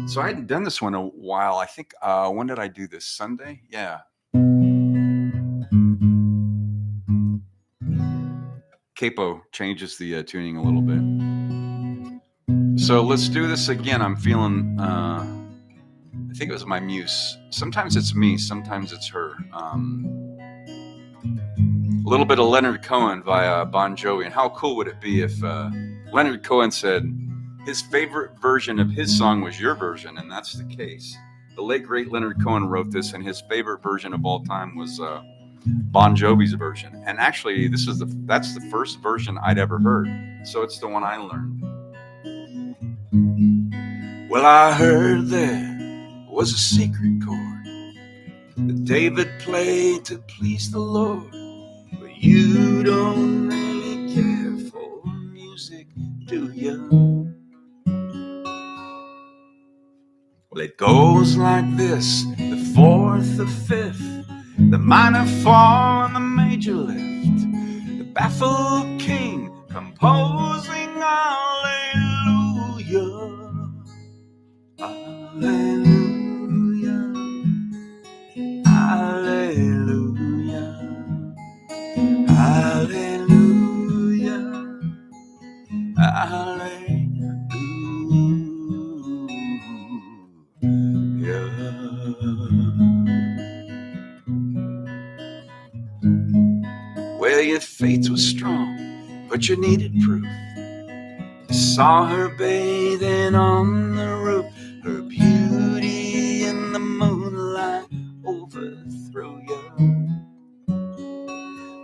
So I hadn't done this one a while. I think, when did I do this? Sunday? Yeah. Capo changes the tuning a little bit. So let's do this again. I'm feeling, I think it was my muse. Sometimes it's me, sometimes it's her. A little bit of Leonard Cohen via Bon Jovi. And how cool would it be if Leonard Cohen said his favorite version of his song was your version, and that's the case. The late, great Leonard Cohen wrote this, and his favorite version of all time was Bon Jovi's version. And actually, that's the first version I'd ever heard. So it's the one I learned. Well, I heard there was a secret chord that David played to please the Lord. But you don't really care for music, do you? Well, it goes like this: the 4th, the 5th, the minor fall and the major lift, the baffled king composing hallelujah, hallelujah, hallelujah, hallelujah, hallelujah. Well, your faith was strong, but you needed proof. You saw her bathing on the roof, her beauty in the moonlight overthrew you.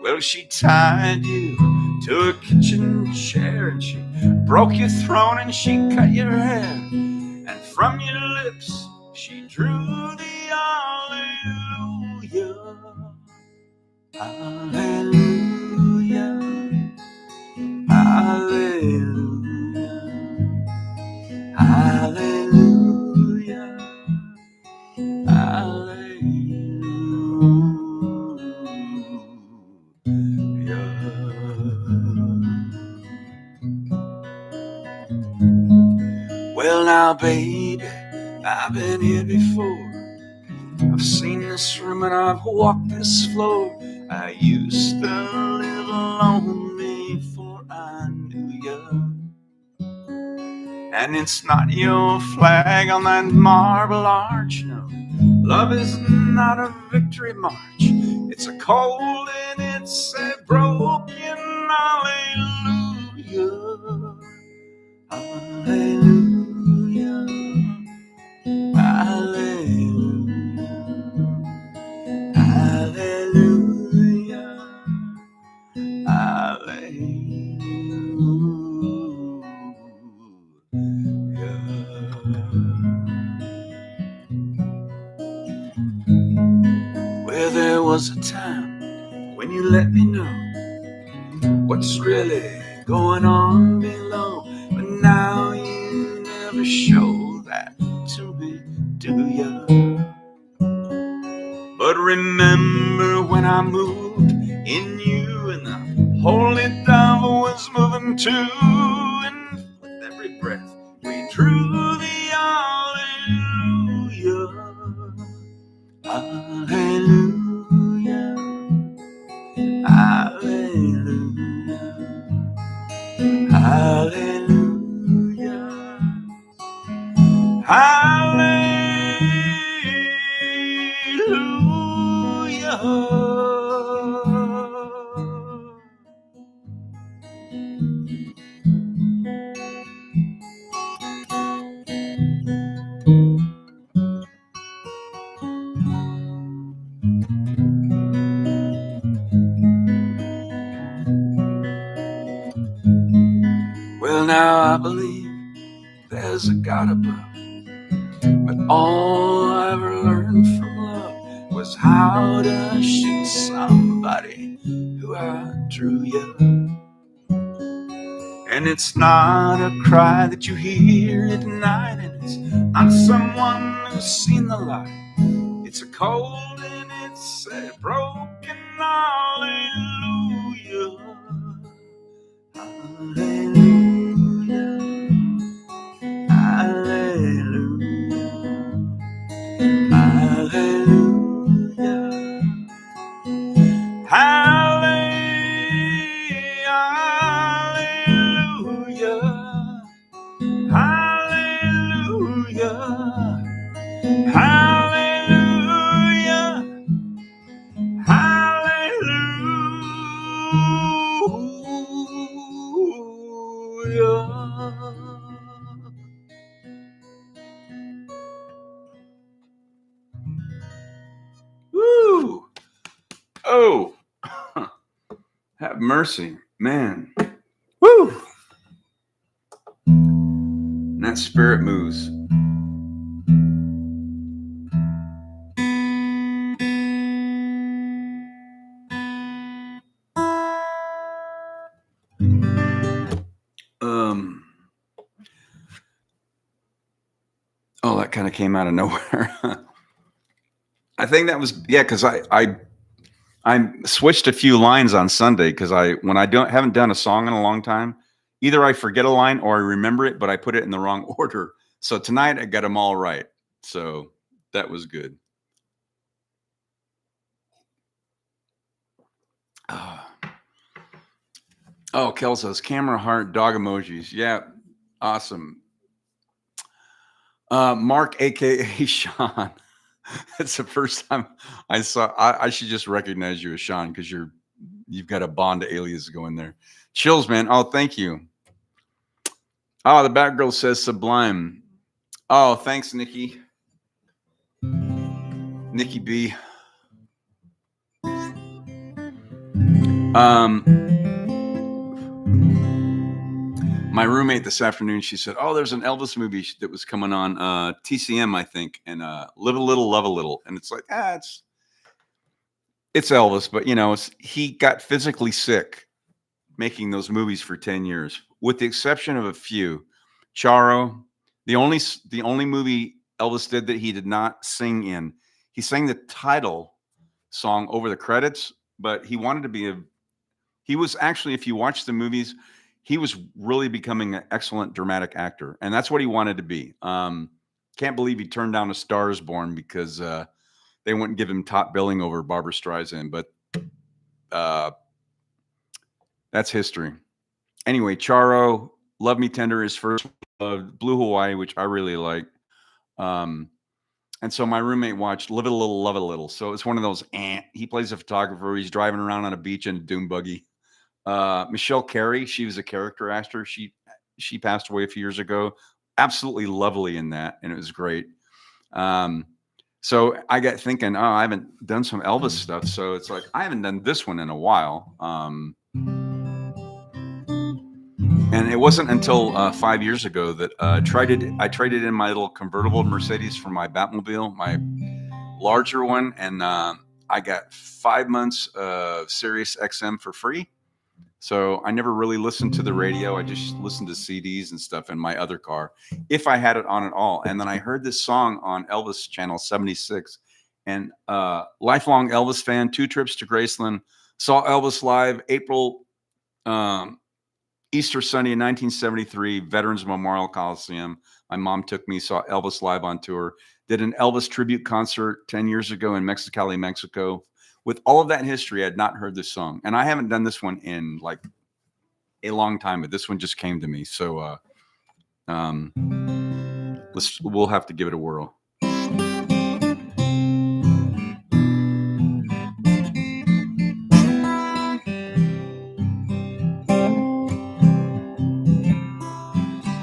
Well, she tied you to a kitchen chair, and she broke your throne, and she cut your hair, and from your lips she drew the hallelujah. Hallelujah, hallelujah, hallelujah, hallelujah. Well, now, baby, I've been here before. I've seen this room and I've walked this floor. I used to live alone before I knew you. And it's not your flag on that marble arch, no. Love is not a victory march. It's a cold and it's a broken hallelujah. Hallelujah. Hallelujah. Hallelujah. Well, there was a time when you let me know what's really going on below, but now you never show that to me, do ya? But remember when I moved in you and the holy dove was moving too, and with every breath we drew the hallelujah. Hallelujah, hallelujah, hallelujah, hallelujah. Well, now I believe there's a God above, but all I ever learned from love was how to shoot somebody who outdrew you. And it's not a cry that you hear at night, and it's not someone who's seen the light. It's a cold and it's a broken hallelujah. Hallelujah, hallelujah, hallelujah, hallelujah, hallelujah, hallelujah, hallelujah. Woo! Oh, have mercy, man. Woo! And that spirit moves. Oh, that kind of came out of nowhere. I think that was, because I switched a few lines on Sunday because when I haven't done a song in a long time, either I forget a line or I remember it, but I put it in the wrong order. So tonight I got them all right. So that was good. Oh, Kelso's camera heart dog emojis. Yeah, awesome. Mark, aka Sean. That's the first time I saw. I should just recognize you as Sean because you've got a Bond alias going there. Chills, man. Oh, thank you. Oh, the Batgirl says sublime. Oh, thanks, Nikki. Nikki B. My roommate this afternoon, she said, "Oh, there's an Elvis movie that was coming on TCM, I think, and Live a Little, Love a Little." And it's like, it's It's Elvis, but he got physically sick making those movies for 10 years, with the exception of a few. Charo, the only movie Elvis did that he did not sing in. He sang the title song over the credits, but he wanted to be a he was actually, if you watch the movies, he was really becoming an excellent dramatic actor, and that's what he wanted to be. Can't believe he turned down A Star Is Born because they wouldn't give him top billing over Barbara Streisand, but uh, that's history. Anyway, Charo, Love Me Tender is first. Blue Hawaii, which I really like. Um, and so my roommate watched Live It a Little, Love It a Little. So it's one of those. He plays a photographer. He's driving around on a beach in a dune buggy. Michelle Carey, she was a character actor. She passed away a few years ago. Absolutely lovely in that, and it was great. Um, so I got thinking, oh, I haven't done some Elvis stuff, so it's like I haven't done this one in a while. And it wasn't until 5 years ago that I traded in my little convertible Mercedes for my Batmobile, my larger one, and I got 5 months of Sirius XM for free. So I never really listened to the radio. I just listened to CDs and stuff in my other car, if I had it on at all. And then I heard this song on Elvis Channel 76, and lifelong Elvis fan. 2 trips to Graceland, saw Elvis live April. Easter Sunday in 1973, Veterans Memorial Coliseum. My mom took me, saw Elvis live on tour, did an Elvis tribute concert 10 years ago in Mexicali, Mexico. With all of that history, I had not heard this song. And I haven't done this one in like a long time, but this one just came to me. So we'll have to give it a whirl.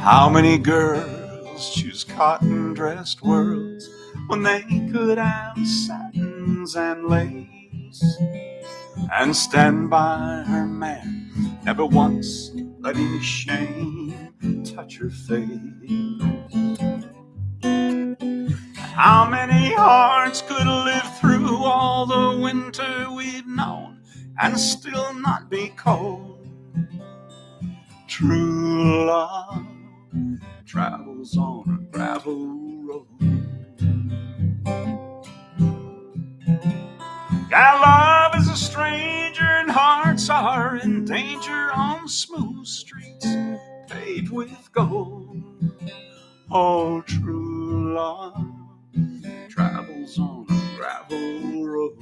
How many girls choose cotton-dressed worlds when they could have satins and lace, and stand by her man, never once let any shame touch her face? How many hearts could live through all the winter we've known and still not be cold? True love travels on a gravel road. Yeah, love is a stranger and hearts are in danger on smooth streets paved with gold. Oh, true love travels on a gravel road.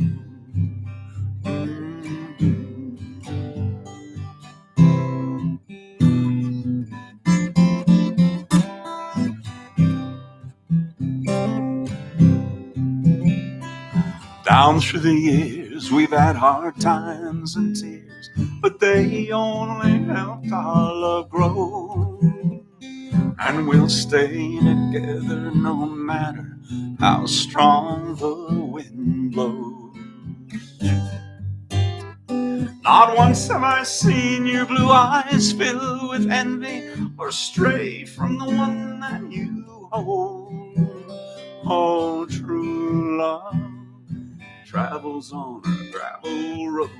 Down through the years, we've had hard times and tears, but they only helped our love grow. And we'll stay together no matter how strong the wind blows. Not once have I seen your blue eyes fill with envy or stray from the one that you hold. Oh, true love travels on a gravel road.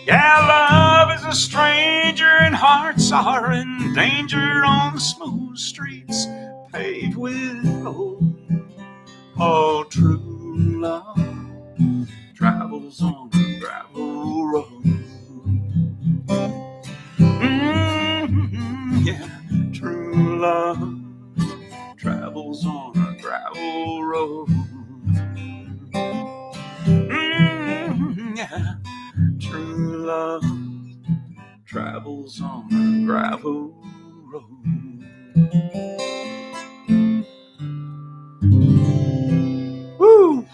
Yeah, love is a stranger and hearts are in danger on smooth streets paved with gold. Oh, true love travels on a gravel road. Yeah, true love travels on a gravel road. Yeah, true love travels on a gravel road. Woo!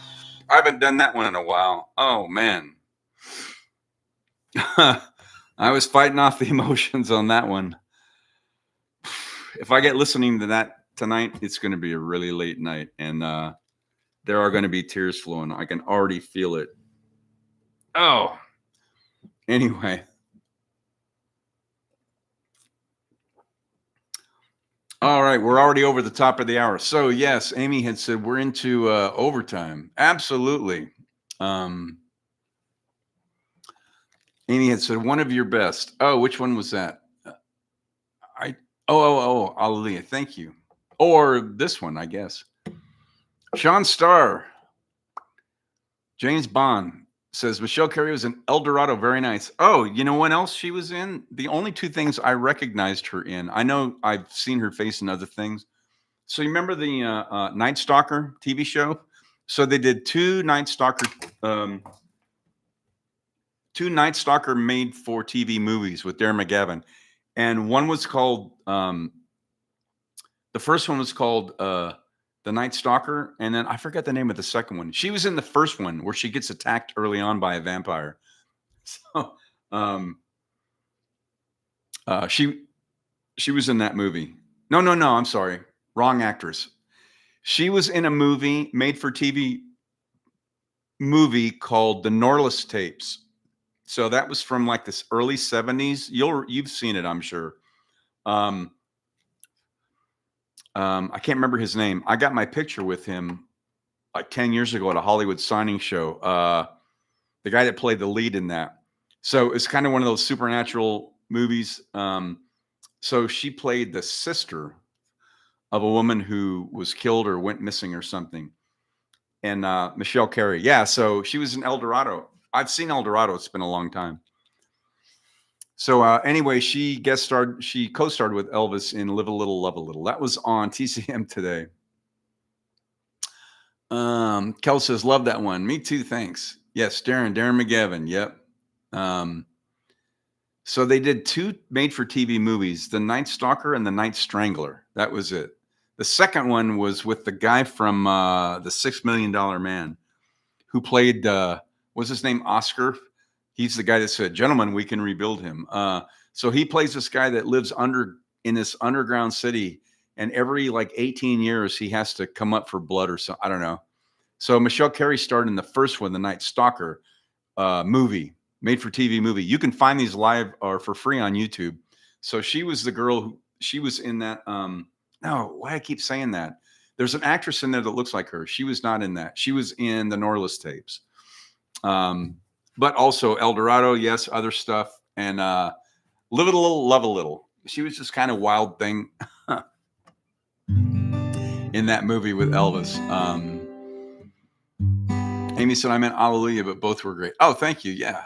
I haven't done that one in a while. Oh, man. I was fighting off the emotions on that one. If I get listening to that tonight, it's going to be a really late night, and there are going to be tears flowing. I can already feel it. Oh, anyway. All right, we're already over the top of the hour. So yes, Amy had said we're into overtime. Absolutely. Um, Amy had said one of your best. Oh, which one was that? I hallelujah. Thank you. Or this one, I guess. Sean Starr, James Bond says Michelle Carey was in El Dorado. Very nice. Oh, you know what else she was in? The only two things I recognized her in. I know I've seen her face in other things. So you remember the Night Stalker TV show? So they did um, two Night Stalker made for TV movies with Darren McGavin, and one was called the first one was called The Night Stalker, and then I forgot the name of the second one. She was in the first one where she gets attacked early on by a vampire. So um, she was in that movie. No, I'm sorry, wrong actress. She was in a movie made for TV movie called The Norliss Tapes. So that was from like this early 70s. You've seen it, I'm sure. Um, I can't remember his name. I got my picture with him like 10 years ago at a Hollywood signing show. The guy that played the lead in that. So it's kind of one of those supernatural movies. So she played the sister of a woman who was killed or went missing or something. And Michelle Carey. Yeah, so she was in El Dorado. I've seen El Dorado. It's been a long time. So anyway, she co-starred with Elvis in Live a Little, Love a Little. That was on TCM today. Kel says, love that one. Me too, thanks. Yes, Darren McGavin. Yep. So they did two made-for-TV movies, The Night Stalker and The Night Strangler. That was it. The second one was with the guy from The $6 Million Man who played, what's his name, Oscar? He's the guy that said, gentlemen, we can rebuild him. So he plays this guy that lives in this underground city, and every like 18 years he has to come up for blood or something. I don't know. So Michelle Carey starred in the first one, The Night Stalker movie, made for TV movie. You can find these live or for free on YouTube. So she was the girl she was in that. No, why I keep saying that? There's an actress in there that looks like her. She was not in that. She was in the Norliss Tapes. But also El Dorado, yes, other stuff, and Live a Little, Love a Little. She was just kind of wild thing in that movie with Elvis. Amy said, I meant Hallelujah, but both were great. Oh, thank you. Yeah.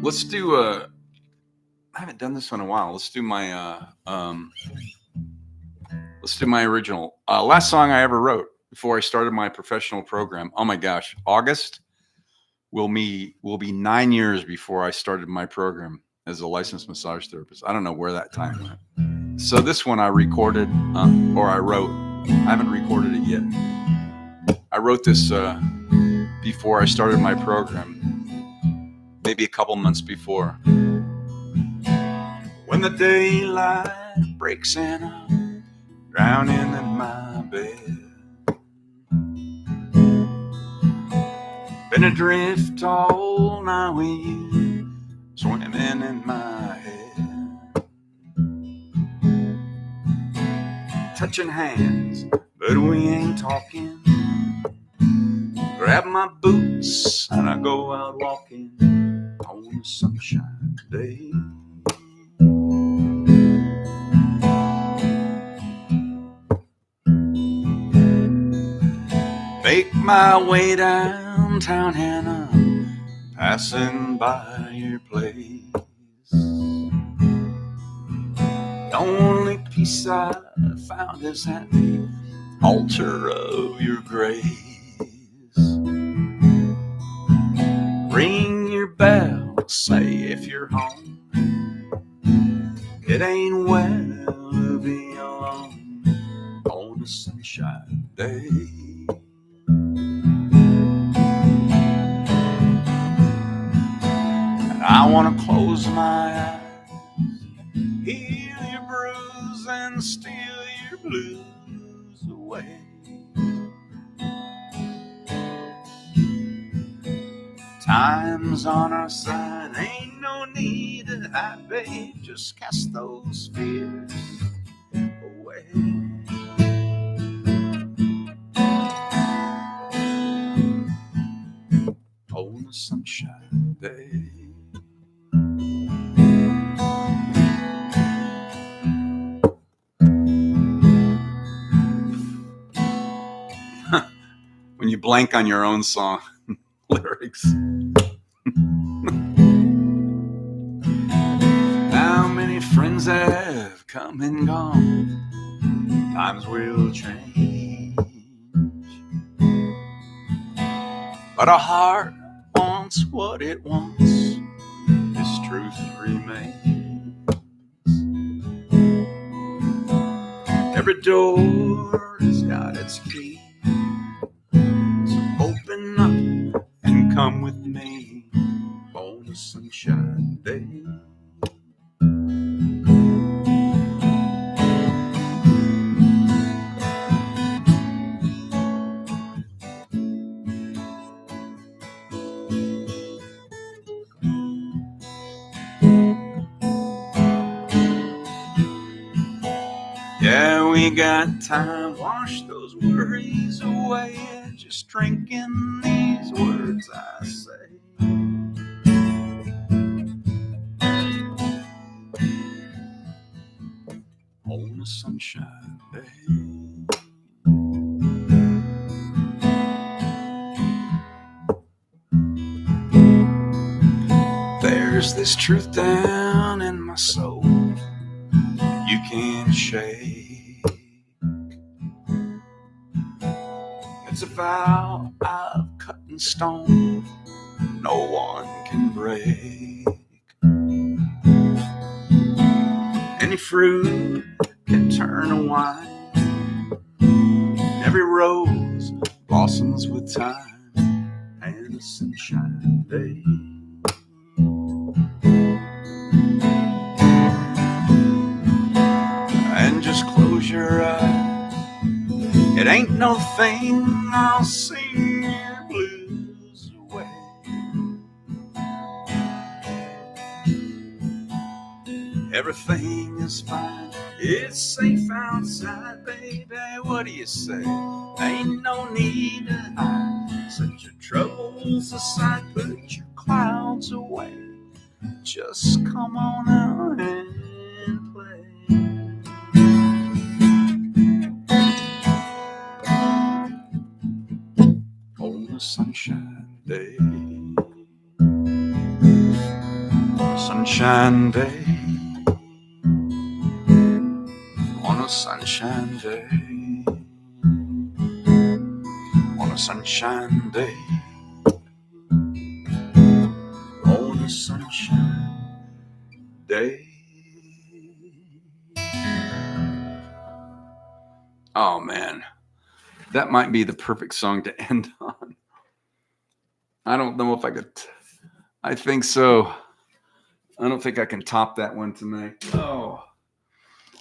Let's do I haven't done this one in a while. Let's do my original. Last song I ever wrote before I started my professional program. Oh my gosh, August will be 9 years before I started my program as a licensed massage therapist. I don't know where that time went. So this one I recorded or I wrote. I haven't recorded it yet. I wrote this before I started my program, maybe a couple months before. When the daylight breaks in, I'm drowning in my bed. Been adrift all night with you, swimming in my head. Touching hands, but we ain't talking. Grab my boots and I go out walking on a sunshine day. Make my way downtown and I'm passing by your place. The only peace I found is at the altar of your grace. Ring your bell, say if you're home. It ain't well to be alone on a sunshine day. And I want to close my eyes, heal your bruise and steal your blues away. Time's on our side, ain't no need to hide, babe. Just cast those fears a sunshine day. When you blank on your own song lyrics. How many friends have come and gone? Times will change, but a heart wants what it wants. This truth remains. Every door has got its key, so open up and come with me on a sunshine day. Yeah, we got time, wash those worries away. Just drinking these words I say. On a sunshine day. There's this truth down in my soul you can't shake. It's a vow I've cut in stone, no one can break. Any fruit can turn to wine, every rose blossoms with time, and a sunshine day. And just close your eyes, it ain't no thing, I'll sing your blues away. Everything is fine, it's safe outside, baby. What do you say? Ain't no need to hide. Set your troubles aside, put your clouds away. Just come on out and play. On a sunshine day. Sunshine day. On a sunshine day. On a sunshine day. On a sunshine day. Oh man, that might be the perfect song to end on. I don't know if I could. I think so. I don't think I can top that one tonight. Oh,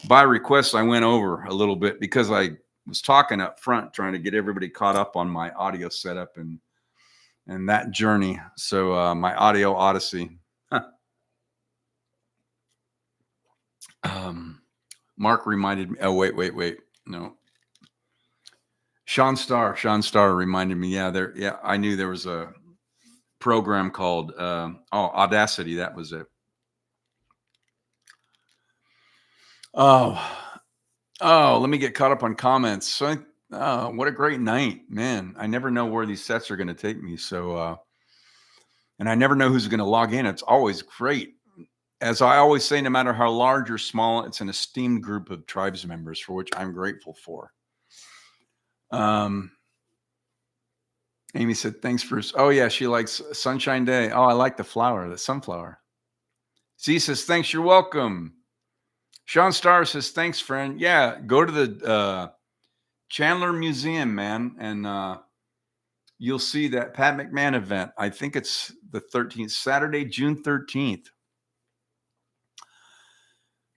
by request, I went over a little bit because I was talking up front, trying to get everybody caught up on my audio setup and that journey. So my audio odyssey. Mark reminded me. Oh, wait. No. Sean Starr reminded me. Yeah, I knew there was a program called Audacity. That was it. Oh, let me get caught up on comments. So, what a great night, man. I never know where these sets are going to take me. So, and I never know who's going to log in. It's always great. As I always say, no matter how large or small, it's an esteemed group of tribes members for which I'm grateful for. Amy said, thanks, Bruce. Oh, yeah, she likes Sunshine Day. Oh, I like the flower, the sunflower. Z says, thanks, you're welcome. Sean Starr says, thanks, friend. Yeah, go to the Chandler Museum, man, and you'll see that Pat McMahon event. I think it's the 13th, Saturday, June 13th.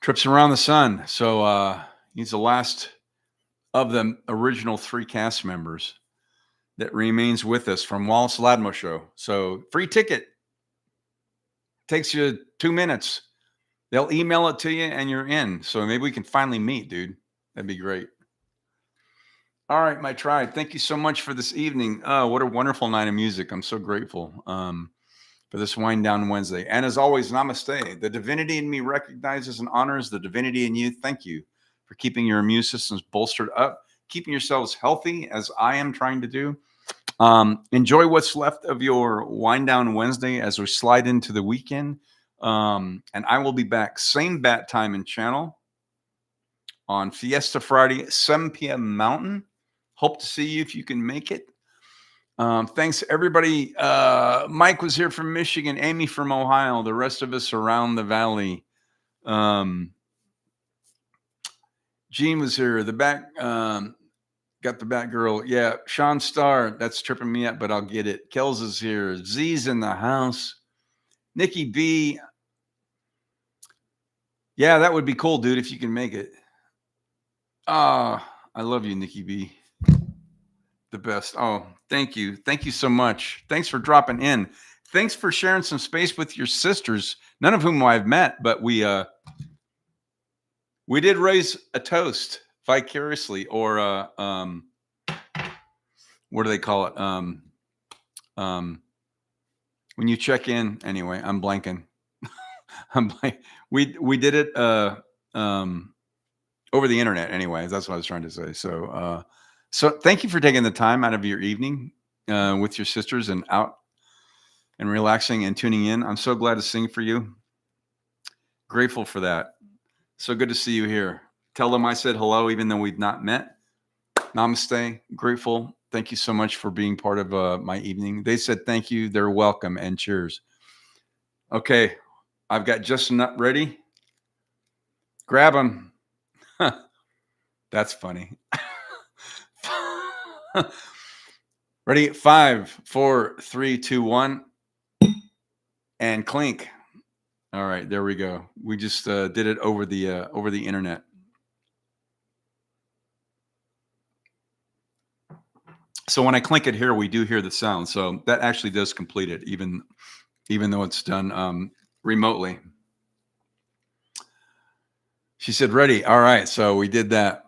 Trips Around the Sun. So he's the last of the original 3 cast members that remains with us from Wallace Ladmo Show. So free ticket. Takes you 2 minutes. They'll email it to you and you're in. So maybe we can finally meet, dude. That'd be great. All right, my tribe. Thank you so much for this evening. What a wonderful night of music. I'm so grateful for this Wind Down Wednesday. And as always, namaste. The divinity in me recognizes and honors the divinity in you. Thank you for keeping your immune systems bolstered up, keeping yourselves healthy as I am trying to do. Enjoy what's left of your Wind Down Wednesday as we slide into the weekend. And I will be back, same bat time and channel on Fiesta Friday, 7 p.m. Mountain. Hope to see you if you can make it. Thanks, everybody. Mike was here from Michigan, Amy from Ohio, the rest of us around the valley. Gene was here. The back got the back girl. Yeah, Sean Starr. That's tripping me up, but I'll get it. Kells is here. Z's in the house. Nikki B. Yeah, that would be cool, dude, if you can make it. I love you, Nikki B. The best. Oh, thank you. Thank you so much. Thanks for dropping in. Thanks for sharing some space with your sisters, none of whom I've met, but we did raise a toast vicariously, or what do they call it? When you check in. Anyway, I'm blanking. We did it over the internet. Anyway, that's what I was trying to say. So thank you for taking the time out of your evening with your sisters and out and relaxing and tuning in. I'm so glad to sing for you. Grateful for that. So good to see you here. Tell them I said hello, even though we've not met. Namaste. Grateful. Thank you so much for being part of my evening. They said thank you. They're welcome, and cheers. Okay. I've got just a nut ready. Grab them. That's funny. Ready? 5, 4, 3, 2, 1, and clink. All right, there we go. We just did it over the internet. So when I clink it here, we do hear the sound. So that actually does complete it, even though it's done remotely. She said, ready. All right. So we did that.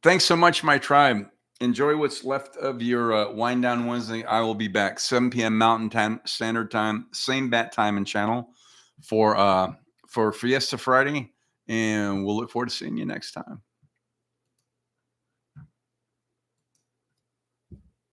Thanks so much, my tribe. Enjoy what's left of your Wind Down Wednesday. I will be back 7 p.m. Mountain Time Standard Time, same bat time and channel for Fiesta Friday. And we'll look forward to seeing you next time.